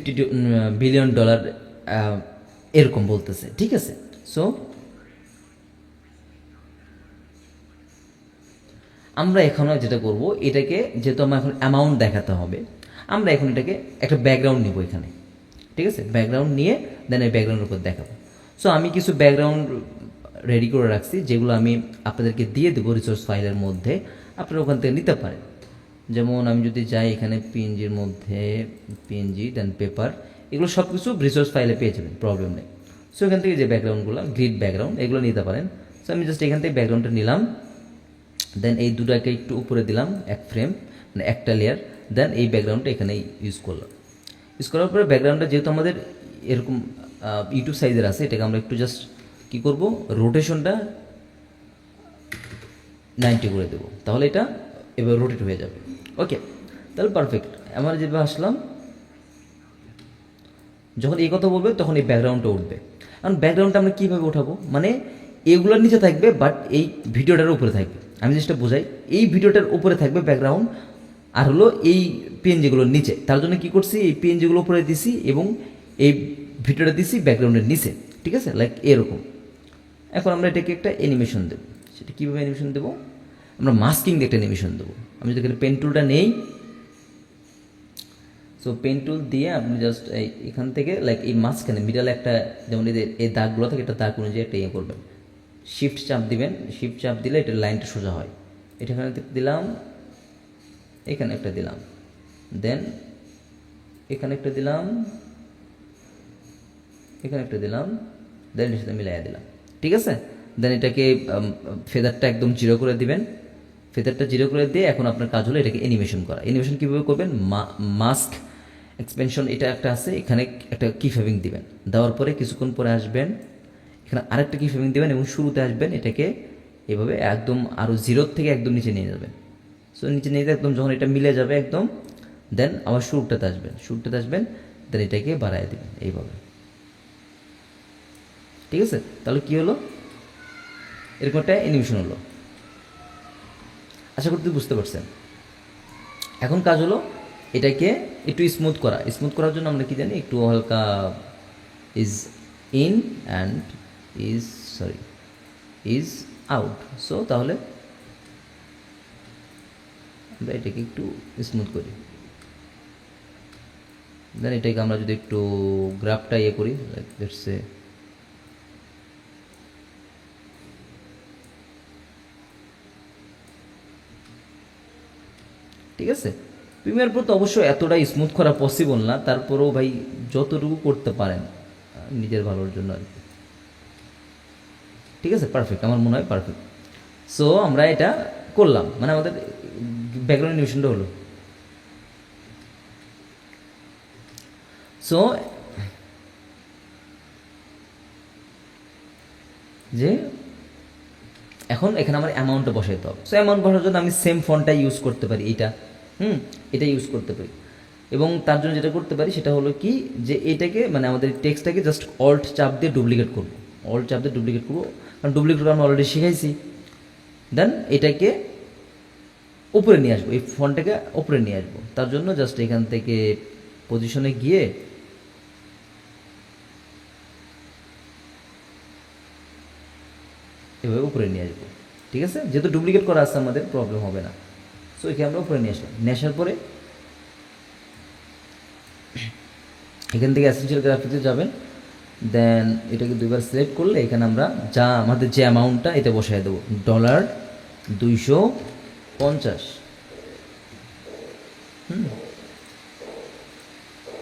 বিলিয়ন এরকম বলতেছে, ঠিক আছে। সো আমরা এখনও যেটা করব, এটাকে যেহেতু আমার এখন অ্যামাউন্ট দেখাতে হবে, আমরা এখন এটাকে একটা ব্যাকগ্রাউন্ড নিব এখানে, ঠিক আছে। ব্যাকগ্রাউন্ড নিয়ে দেন এই ব্যাকগ্রাউন্ডের উপর দেখাবো। সো আমি কিছু ব্যাকগ্রাউন্ড রেডি করে রাখছি, যেগুলো আমি আপনাদেরকে দিয়ে দেবো রিসোর্স ফাইলের মধ্যে, আপনারা ওখান থেকে নিতে পারেন। যেমন আমি যদি যাই এখানে পিএনজির মধ্যে, পিএনজি দেন পেপার, এগুলো সব কিছু রিসোর্স ফাইলে পেয়ে যাবেন, প্রবলেম নেই। সো এখান থেকে যে ব্যাকগ্রাউন্ডগুলো, গ্রিড ব্যাকগ্রাউন্ড, এগুলো নিতে পারেন। সো আমি জাস্ট এখান থেকে ব্যাকগ্রাউন্ডটা নিলাম, দেন এই দুটাকে একটু উপরে দিলাম, এক ফ্রেম মানে একটা লেয়ার, দেন এই ব্যাকগ্রাউন্ডটা এখানে ইউজ করলাম। ইউজ করার পরে ব্যাকগ্রাউন্ডটা যেহেতু আমাদের এরকম ইউটিউব সাইজের আছে, এটাকে আমরা একটু জাস্ট কী করবো, রোটেশনটা 90 করে দেবো, তাহলে এটা এবার রোটেট হয়ে যাবে। ওকে, তাহলে পারফেক্ট। আমার যেভাবে আসলাম, যখন এই কথা বলবে তখন এই ব্যাকগ্রাউন্ডটা উঠবে। কারণ ব্যাকগ্রাউন্ডটা আমরা কীভাবে উঠাবো, মানে এগুলোর নিচে থাকবে বাট এই ভিডিওটার উপরে থাকবে। আমি জিনিসটা বোঝাই, এই ভিডিওটার উপরে থাকবে ব্যাকগ্রাউন্ড, আর হলো এই পিএনজিগুলোর নিচে। তার জন্য কী করছি, এই পিএনজিগুলো উপরে দিছি এবং এই ভিডিওটা দিছি ব্যাকগ্রাউন্ডের নিচে, ঠিক আছে, লাইক এরকম। এখন আমরা এটাকে একটা অ্যানিমেশন দেবো। সেটা কীভাবে অ্যানিমেশন দেবো? আমরা মাস্কিং দিয়ে একটা অ্যানিমেশন দেবো। আমি যদি এখানে পেন টুলটা নেই, সো পেন টুল দিয়ে আপনি জাস্ট এখান থেকে লাইক এই মাঝখানে মিডালে একটা, যেমন এই দাগগুলো থেকে একটা দাগ অনুযায়ী একটা ইয়ে করবেন, শিফট চাপ দিবেন। শিফট চাপ দিলে এটা লাইনটা সোজা হয়। এটা এখানে দিলাম, এখানে একটা দিলাম, দেন এখানে একটা দিলাম, এখানে একটা দিলাম, দেন এর সাথে মিলাইয়া দিলাম। ঠিক আছে? দেন এটাকে ফেদারটা একদম জিরো করে দিবেন। ফেদারটা জিরো করে দিয়ে এখন আপনার কাজ হলো এটাকে অ্যানিমেশন করা। অ্যানিমেশন কীভাবে করবেন? মাস্ক এক্সপেনশন এটা একটা আছে, এখানে একটা কি ফেভিং দিবেন। দেওয়ার পরে কিছুক্ষণ পরে আসবেন, এখানে আরেকটা কি ফেভিং দেবেন এবং শুরুতে আসবেন, এটাকে এভাবে একদম আরও জিরোর থেকে একদম নিচে নিয়ে যাবেন। সো নিচে নিয়ে একদম যখন এটা মিলে যাবে একদম, দেন আবার শুরুটাতে আসবেন, দেন এটাকে বাড়ায় দেবেন এইভাবে। ঠিক আছে? তাহলে কী হলো? এরকম একটা অ্যানিমেশন হলো। আশা করতে বুঝতে পারছেন। এখন কাজ হলো এটাকে একটু স্মুথ করা। স্মুথ করার জন্য আমরা কি জানি, একটু হালকা is in and is out. So তাহলে আমরা এটাকে একটু স্মুথ করি। দেন এটাকে আমরা যদি একটু গ্রাফটা ইয়ে করি, লাইক লেটস সে ঠিক আছে। প্রিমিয়ার প্রো তো অবশ্যই এতটা স্মুথ করা পসিবল না, তারপরেও ভাই যতটুকু করতে পারেন নিজের ভালোর জন্য আর কি। ঠিক আছে, পারফেক্ট, আমার মনে হয় পারফেক্ট। সো আমরা এটা করলাম, মানে আমাদের ব্যাকগ্রাউন্ড অ্যানিমেশনটা হলো। সো যে এখন এখানে আমার অ্যামাউন্টটা বসাইতে হবে। সো অ্যামাউন্ট বসার জন্য আমি সেম ফন্টটা ইউজ করতে পারি, এটা ইউজ করতে পারি। এবং তার জন্য যেটা করতে পারি সেটা হলো কি, যে এটাকে মানে আমাদের টেক্সটটাকে জাস্ট অল্ট চাপ দিয়ে ডুপ্লিকেট করবো। কারণ ডুপ্লিকেট আমরা অলরেডি শিখাইছি। দেন এটাকে উপরে নিয়ে আসবো, এই ফন্টটাকে উপরে নিয়ে আসবো। তার জন্য জাস্ট এখান থেকে পজিশনে গিয়ে এভাবে উপরে নিয়ে আসবো। ঠিক আছে? যেহেতু ডুপ্লিকেট করা আছে আমাদের প্রবলেম হবে না। সো এখানে আমরা উপরে নিয়ে আসলাম। নিয়ে আসার পরে এখান থেকে এসেনশিয়াল গ্রাফিক্সে যাবেন। দেন এটাকে দুইবার সিলেক্ট করলে এখানে আমরা যা আমাদের যে অ্যামাউন্টটা এটা বসাই দেবো, $250,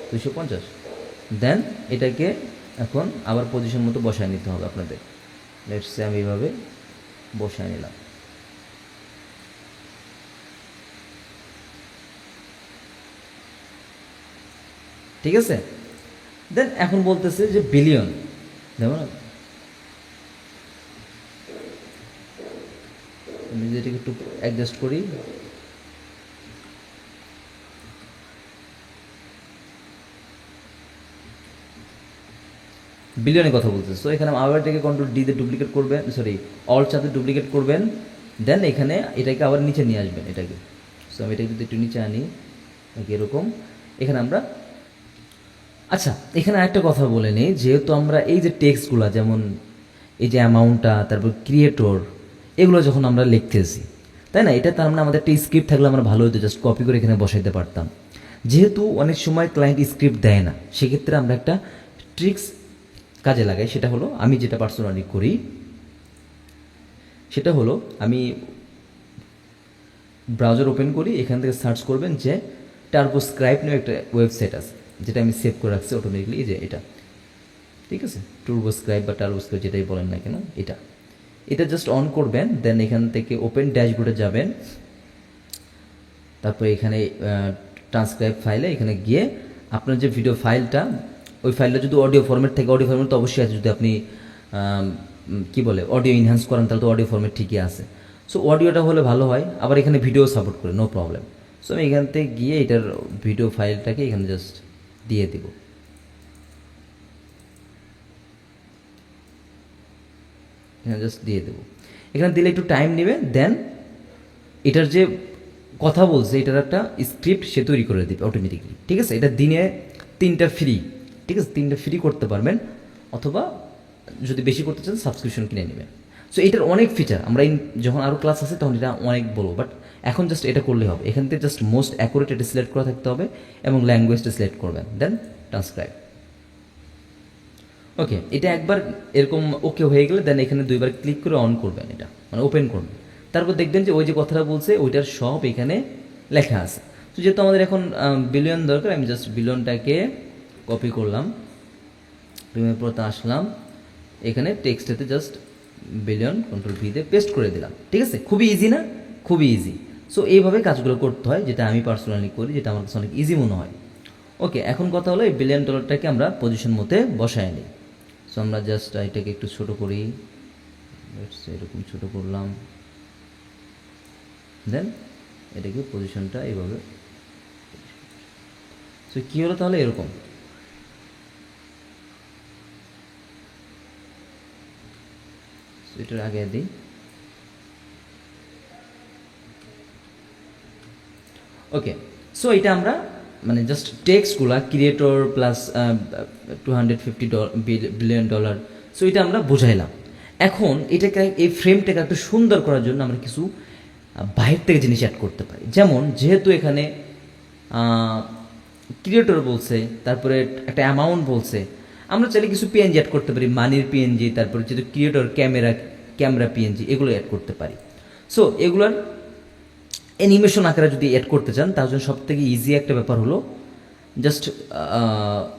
250। দেন এটাকে এখন আবার পজিশন মতো বসায় নিতে হবে আপনাদের। লেটস সে আমি এইভাবে বসায় নিলাম। ঠিক আছে? দেন এখন বলতেছে যে বিলিয়ন, যেমন আমি যেটাকে একটু অ্যাডজাস্ট করি, বিলিয়নের কথা বলতেছে। সো এখানে আবার এটাকে কন্ট্রোল ডি তে ডুপ্লিকেট করবেন, সরি অল্ট চাপে ডুপ্লিকেট করবেন। দেন এখানে এটাকে আবার নিচে নিয়ে আসবেন এটাকে। সো আমি এটাকে যদি একটু নিচে আনি এরকম, এখানে আমরা আচ্ছা এখানে আরেকটা কথা বলে নিই, যেহেতু আমরা এই যে টেক্সটগুলো যেমন এই যে অ্যামাউন্টটা, তারপর ক্রিয়েটর, এগুলো যখন আমরা লিখতেছি, তাই না, এটা তার মানে আমাদের একটা স্ক্রিপ্ট থাকলে আমরা ভালো হতো, জাস্ট কপি করে এখানে বসাইতে পারতাম। যেহেতু অনেক সময় ক্লায়েন্ট স্ক্রিপ্ট দেয় না, সেক্ষেত্রে আমরা একটা ট্রিক্স কাজে লাগাই। সেটা হলো, আমি যেটা পার্সোনালি করি সেটা হলো, আমি ব্রাউজার ওপেন করি, এখান থেকে সার্চ করবেন যে টার্বোস্ক্রাইব নামে একটা ওয়েবসাইট আছে, যেটা আমি সেভ করে রাখছি অটোমেটিকলি, যে এটা। ঠিক আছে? টার্বোস্ক্রাইব বা টার্বোস্ক্রাইব যেটাই বলেন না কেন, এটা জাস্ট অন করবেন। দেন এখান থেকে ওপেন ড্যাশবোর্ডে যাবেন। তারপরে এখানে ট্রান্সক্রাইব ফাইলে এখানে গিয়ে আপনার যে ভিডিও ফাইলটা, ওই ফাইলটা যদি অডিও ফরম্যাট থাকে, অডিও ফরম্যাট তো অবশ্যই আছে। যদি আপনি কি বলে অডিও ইনহ্যান্স করেন তাহলে তো অডিও ফরম্যাট ঠিকই আছে। সো অডিওটা হলে ভালো হয়। আবার এখানে ভিডিও সাপোর্ট করে, নো প্রবলেম। সো আমি এখান থেকে গিয়ে এটার ভিডিও ফাইলটাকে এখানে জাস্ট দিয়ে দেব। এখানে জাস্ট দিয়ে দেবো। এখানে দিলে একটু টাইম নেবে। দেন এটার যে কথা বলছে এটার একটা স্ক্রিপ্ট সে তৈরি করে দেবে অটোমেটিকলি। ঠিক আছে? এটা দিনে 3টা ফ্রি। ঠিক আছে? 3টা ফ্রি করতে পারবেন, অথবা যদি বেশি করতে চান সাবস্ক্রিপশন কিনে নেবেন। সো এটার অনেক ফিচার আমরা যখন আরও ক্লাস আছে তখন এটা অনেক বলবো, বাট এখন জাস্ট এটা করলেই হবে। এখান থেকে জাস্ট মোস্ট অ্যাকুরেট এটা সিলেক্ট করা থাকতে হবে এবং ল্যাঙ্গুয়েজটা সিলেক্ট করবেন, দেন ট্রান্সক্রাইব। ওকে, এটা একবার এরকম ওকে হয়ে গেলে দেন এখানে 2বার ক্লিক করে অন করবেন, এটা মানে ওপেন করবেন। তারপর দেখবেন যে ওই যে কথাটা বলছে ওইটার সব এখানে লেখা আছে। তো যেহেতু আমাদের এখন বিলিয়ন দরকার, আমি জাস্ট বিলিয়নটাকে কপি করলাম, প্রিমিয়ার প্রোতে আসলাম, এখানে টেক্সটেতে জাস্ট বিলিয়ন কন্ট্রোল ভি দিয়ে পেস্ট করে দিলাম। ঠিক আছে, খুবই ইজি না? খুবই ইজি। সো এইভাবে কাজগুলো করতে হয়, যেটা আমি পার্সোনালি করি, যেটা আমার কাছে অনেক ইজি মনে হয়। ওকে, এখন কথা হলো এই বিলিয়ন ডলারটাকে আমরা পজিশন মতে বসায় নিই। সো আমরা জাস্ট এটাকে একটু ছোটো করি, এরকম ছোটো করলাম, দেন এটাকে পজিশনটা এইভাবে। সো কী হলো তাহলে এরকম, এটার আগে দিই। ওকে, সো এটা আমরা মানে জাস্ট টেক্সটগুলা ক্রিয়েটর প্লাস $250 বিলিয়ন। সো এটা আমরা বোঝাইলাম। এখন এটাকে এই ফ্রেমটাকে একটু সুন্দর করার জন্য আমরা কিছু বাইরের থেকে জিনিস অ্যাড করতে পারি। যেমন যেহেতু এখানে ক্রিয়েটর বলছে, তারপরে একটা অ্যামাউন্ট বলছে, আমরা চাইলে কিছু পিএনজি অ্যাড করতে পারি, মানির পিএনজি, তারপরে যেহেতু ক্রিয়েটর ক্যামেরা পিএনজি, এগুলো অ্যাড করতে পারি। সো এগুলোর অ্যানিমেশন আকারে যদি অ্যাড করতে চান তার জন্য সবথেকে ইজি একটা ব্যাপার হলো জাস্ট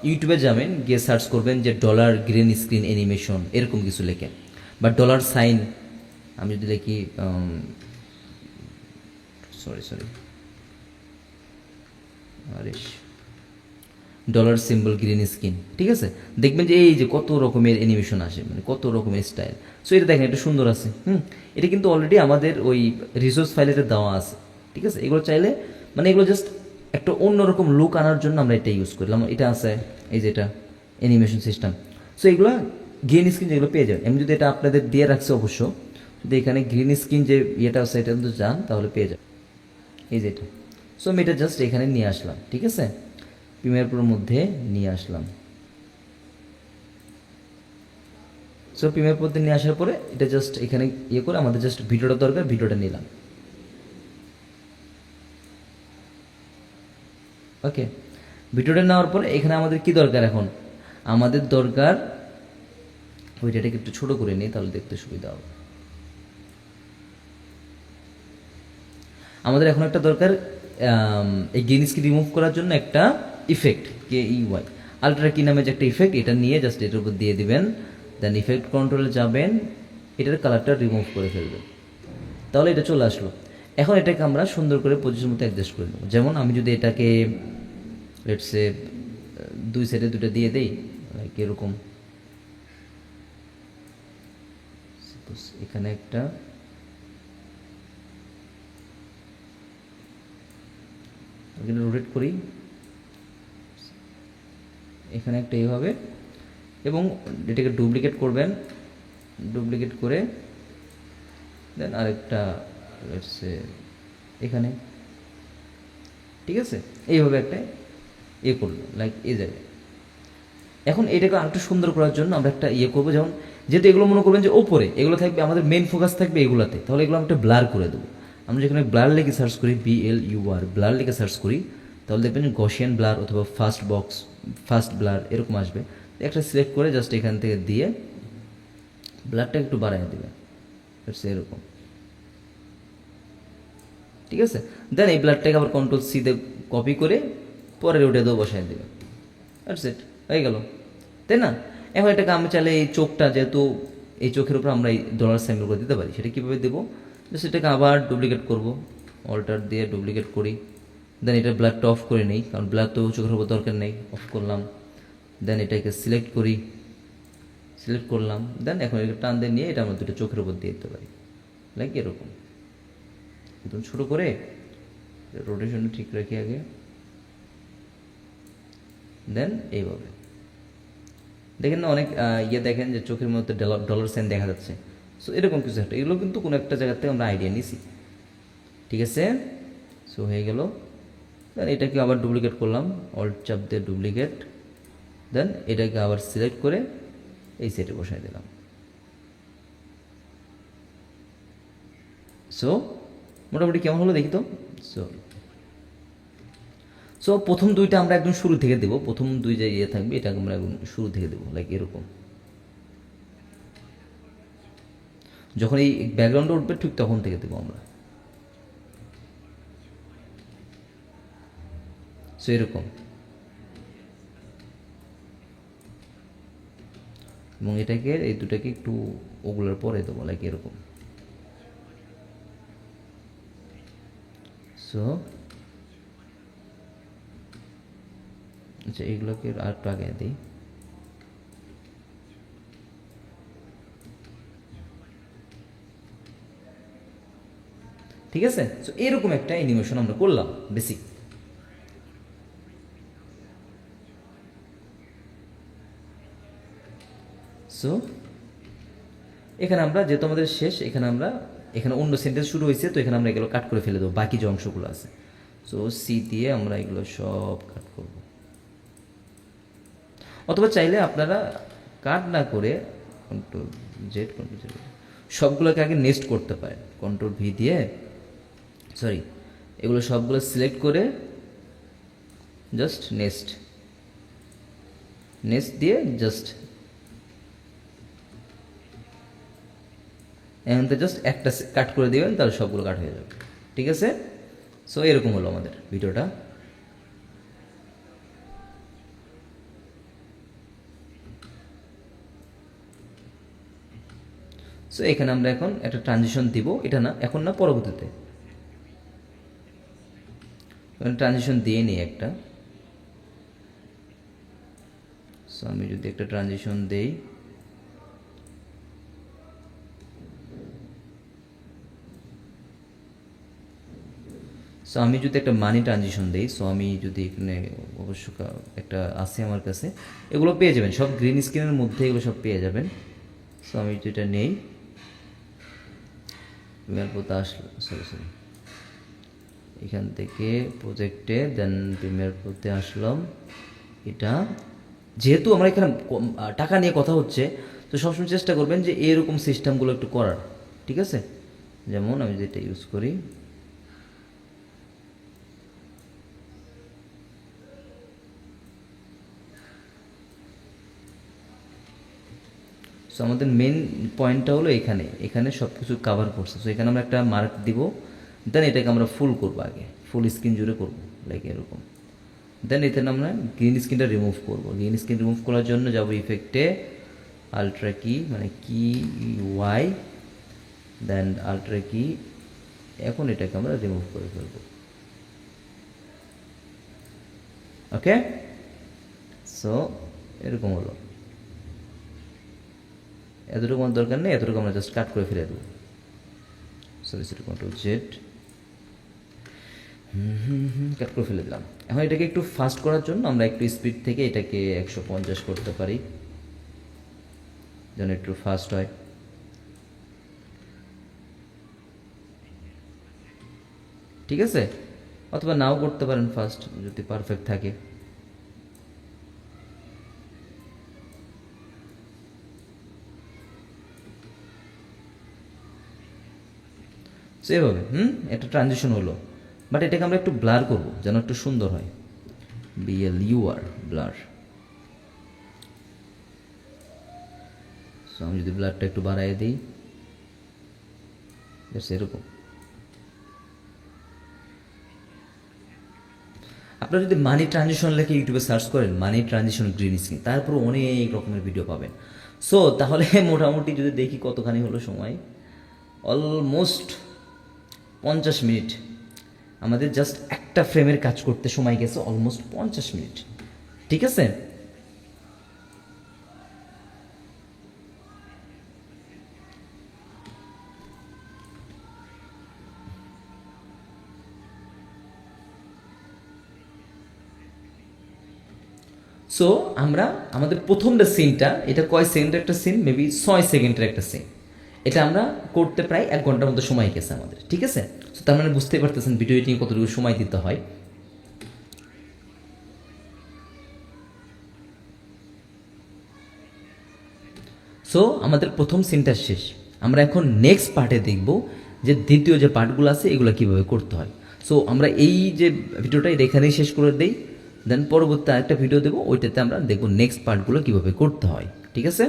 ইউটিউবে যাবেন, গিয়ে সার্চ করবেন যে ডলার গ্রিন স্ক্রিন অ্যানিমেশন, এরকম কিছু লেখে, বা ডলার সাইন, আমি যদি লিখি সরি আরে ডলার সিম্বল গ্রিন স্ক্রিন, ঠিক আছে, দেখবেন যে এই যে কত রকমের অ্যানিমেশন আসে, মানে কত রকমের স্টাইল। সো এটা দেখেন, এটা সুন্দর আছে। এটা কিন্তু অলরেডি আমাদের ওই রিসোর্স ফাইলে দেওয়া আছে। ঠিক আছে, এগুলো চাইলে মানে এগুলো জাস্ট একটা অন্যরকম লুক আনার জন্য আমরা এটা ইউজ করলাম। এটা আছে এই যে এটা অ্যানিমেশন সিস্টেম। সো এগুলো গ্রিন স্ক্রিন যেগুলো পেয়ে যাবেন, আমি যদি এটা আপনাদের দিয়ে রাখছি অবশ্য, যদি এখানে গ্রিন স্ক্রিন যে ইয়েটা আছে এটা কিন্তু যান তাহলে পেয়ে যাবেন এই যে এটা। সো আমি এটা জাস্ট এখানে নিয়ে আসলাম, ঠিক আছে, প্রিমিয়ার প্রোর মধ্যে নিয়ে আসলাম। সো প্রিমিয়ার প্রোতে নিয়ে আসার পরে এটা জাস্ট এখানে ইয়ে করে আমাদের জাস্ট ভিডিওটা দরকার, ভিডিওটা নিলাম। ওকে, ভিডিওটা নেওয়ার পরে এখানে আমাদের কি দরকার, এখন আমাদের দরকার ওইটাকে একটু ছোট করে নিই তাহলে দেখতে সুবিধা হবে। আমাদের এখন একটা দরকার এই গ্রিন স্ক্রিন রিমুভ করার জন্য একটা ইফেক্ট, KEY আলট্রা কি নামে যে একটা ইফেক্ট, এটা নিয়ে জাস্ট এটার উপর দিয়ে দিবেন, দেন ইফেক্ট কন্ট্রোলে যাবেন, এটার কালারটা রিমুভ করে ফেলবেন, তাহলে এটা চলে আসলো। এখন এটাকে আমরা সুন্দর করে পজিশন মতো অ্যাডজাস্ট করে নেব। যেমন আমি যদি এটাকে লেটসে 2 সাইডে 2টা দিয়ে দেই, লাইক এরকম, এখানে একটা, এখানে রোটেট করি, এখানে একটা এইভাবে, এবং এটাকে ডুপ্লিকেট করবেন, ডুপ্লিকেট করে দেন আরেকটা এখানে, ঠিক আছে, এইভাবে একটা ইয়ে করলো লাইক এই জায়গায়। এখন এটাকে আরেকটু সুন্দর করার জন্য আমরা একটা ইয়ে করবো, যেমন যেহেতু এগুলো মনে করবেন যে ওপরে এগুলো থাকবে, আমাদের মেন ফোকাস থাকবে এগুলাতে, তাহলে এগুলো আমরা একটা ব্লার করে দেবো। আমরা যেখানে ব্লার লিখে সার্চ করি, BLUR ব্লার লিখে সার্চ করি, তাহলে দেখবেন যে গসিয়ান ব্লার অথবা ফাস্ট ব্লার এরকম আসবে। একটা সিলেক্ট করে জাস্ট এখান থেকে দিয়ে ব্লারটা একটু বাড়াই দেবে, এরকম, ঠিক আছে। দেন এই ব্লারটাকে আবার Ctrl+C দিয়ে কপি করে পরের ওটা দিয়ে বসাই দেবে, সেট হয়ে গেল, তাই না? এখন এটাকে আমি চাইলে এই চোখটা, যেহেতু এই চোখের উপর আমরা এই ডলার সাইন করে দিতে পারি, সেটা কীভাবে দেবো, সেটাকে আবার ডুপ্লিকেট করব, অল্টার দিয়ে ডুপ্লিকেট করি, দেন এটা ব্লারটা অফ করে নেই, কারণ ব্লার তো চোখের উপর দরকার নেই, অফ করলাম। দেন এটাকে সিলেক্ট করলাম, দেন এখন এটা টান দিয়ে নিয়ে এটা আমরা দুটো চোখের উপর দিয়ে দিতে পারি, লাইক এরকম, একদম ছোটো করে রোটেশনটা ঠিক রাখি আগে, দেন এইভাবে দেখেন না অনেক ইয়ে দেখেন যে চোখের মধ্যে ডলার সাইন দেখা যাচ্ছে। সো এরকম কিছু একটা, এগুলো কিন্তু কোনো একটা জায়গা থেকে আমরা আইডিয়া নিছি, ঠিক আছে। সো হয়ে গেল, দেন এটাকে আবার ডুপ্লিকেট করলাম, অল্ট চাপ দিয়ে ডুপ্লিকেট, দেন এটাকে আবার সিলেক্ট করে এই সাইডে বসাই দিলাম। সো মোটামুটি কেমন হলো দেখি তো। সো সো প্রথম দুইটা আমরা একদম শুরু থেকে দেবো, প্রথম দুই যে ইয়ে থাকবে এটা আমরা একদম শুরু থেকে দেবো, লাইক এরকম। যখন এই ব্যাকগ্রাউন্ডে উঠবে ঠিক তখন থেকে দেবো আমরা। সো এরকম, এবং এটাকে এই দুটাকে একটু ওগুলোর পরে দেবো, লাইক এরকম। সো আচ্ছা, এইগুলোকে আর একটু আগে দিই। ঠিক আছে, সো এরকম একটা অ্যানিমেশন আমরা করলাম বেসিক। সো এখানে আমরা যেহেতু আমাদের শেষ, এখানে অন্য সেন্টেন্স শুরু হয়েছে, তো এখানে আমরা এগুলো কাট করে ফেলে দেবো, বাকি যে অংশগুলো আছে। সো সি দিয়ে আমরা এগুলো সব কাট করব, অথবা চাইলে আপনারা কাট না করে কন্ট্রোল জেড সবগুলোকে আগে নেক্সট করতে পারেন, কন্ট্রোল ভি দিয়ে, সরি এগুলো সবগুলো সিলেক্ট করে জাস্ট নেক্সট দিয়ে জাস্ট এখন তো জাস্ট একটা কাট করে দেবেন, তাহলে সবগুলো কাট হয়ে যাবে। ঠিক আছে, সো এরকম হলো আমাদের ভিডিওটা। সো এখানে আমরা এখন একটা ট্রানজিশন দিব, এটা না এখন না, পরবর্তীতে ট্রানজিশন দিয়ে নিই একটা। সো আমি যদি একটা ট্রানজিশন দেই, সো আমি যদি একটা মানি ট্রানজিশন দিই, সো আমি যদি এখানে অবশ্য একটা আছে আমার কাছে, এগুলো পেয়ে যাবেন সব গ্রিন স্ক্রিনের মধ্যে, এগুলো সব পেয়ে যাবেন। সো আমি যেটা নেই, প্রিমিয়ার প্রোতে আসলো, সরি এখান থেকে প্রজেক্টে, দেন প্রিমিয়ার প্রোতে আসলাম। এটা যেহেতু আমরা এখানে টাকা নিয়ে কথা হচ্ছে, তো সবসময় চেষ্টা করবেন যে এরকম সিস্টেমগুলো একটু করার। ঠিক আছে, যেমন আমি যেটা ইউজ করি, সো আমাদের মেন পয়েন্টটা হলো এখানে সব কিছু কাভার করছে। সো এখানে আমরা একটা মার্ক দিব, দেন এটাকে আমরা ফুল করবো, আগে ফুল স্ক্রিন জুড়ে করবো, লাইক এরকম। দেন এখানে আমরা গ্রিন স্ক্রিনটা রিমুভ করবো। গ্রিন স্ক্রিন রিমুভ করার জন্য যাবো ইফেক্টে, আলট্রা কি মানে কি ওয়াই, দেন আলট্রা কি, এখন এটাকে আমরা রিমুভ করে ফেলবো। ওকে, সো এরকম হলো। এতটুকু আমার দরকার নেই, এতটুকু আমরা জাস্ট কাট করে ফেলে দেবো। সরি কন্ট্রোল জেড, কাট করে ফেলে দিলাম। এখন এটাকে একটু ফাস্ট করার জন্য আমরা একটু স্পিড থেকে এটাকে 150 করতে পারি, যেন একটু ফাস্ট হয়। ঠিক আছে, অথবা নাও করতে পারেন ফাস্ট, যদি পারফেক্ট থাকে। সো এভাবে একটা ট্রানজিশন হলো, বাট এটাকে আমরা একটু ব্লার করব যেন একটু সুন্দর হয়। BLUR blur. সো আমি যদি ব্লারটা একটু বাড়াই দিই, এরকম। আপনারা যদি মানি ট্রানজিশন লেখে ইউটিউবে সার্চ করেন, মানি ট্রানজিশন গ্রিন স্ক্রিন, তারপর অনেক রকমের ভিডিও পাবেন। সো তাহলে মোটামুটি যদি দেখি কতখানি হলো সময়, অলমোস্ট 50 মিনিট আমাদের জাস্ট একটা ফ্রেমের কাজ করতে সময় গেছে, অলমোস্ট 50 মিনিট। ঠিক আছে, সো আমরা আমাদের প্রথমটা সিনটা, এটা কয় সেকেন্ডের একটা সিন, মেবি 6 সেকেন্ডের একটা সিন, এটা আমরা করতে প্রায় 1 ঘন্টার মতো সময় গেছে আমাদের। ঠিক আছে, সো তার মানে বুঝতেই পারতেছেন ভিডিও এডিটিং কতটুকু সময় দিতে হয়। সো আমাদের প্রথম সিনটা শেষ। আমরা এখন নেক্সট পার্টে দেখব যে দ্বিতীয় যে পার্টগুলো আছে এগুলো কীভাবে করতে হয়। সো আমরা এই যে ভিডিওটা এটা এখানেই শেষ করে দেই, দেন পরবর্তী আরেকটা ভিডিও দেবো, ওইটাতে আমরা দেখব নেক্সট পার্টগুলো কীভাবে করতে হয়। ঠিক আছে?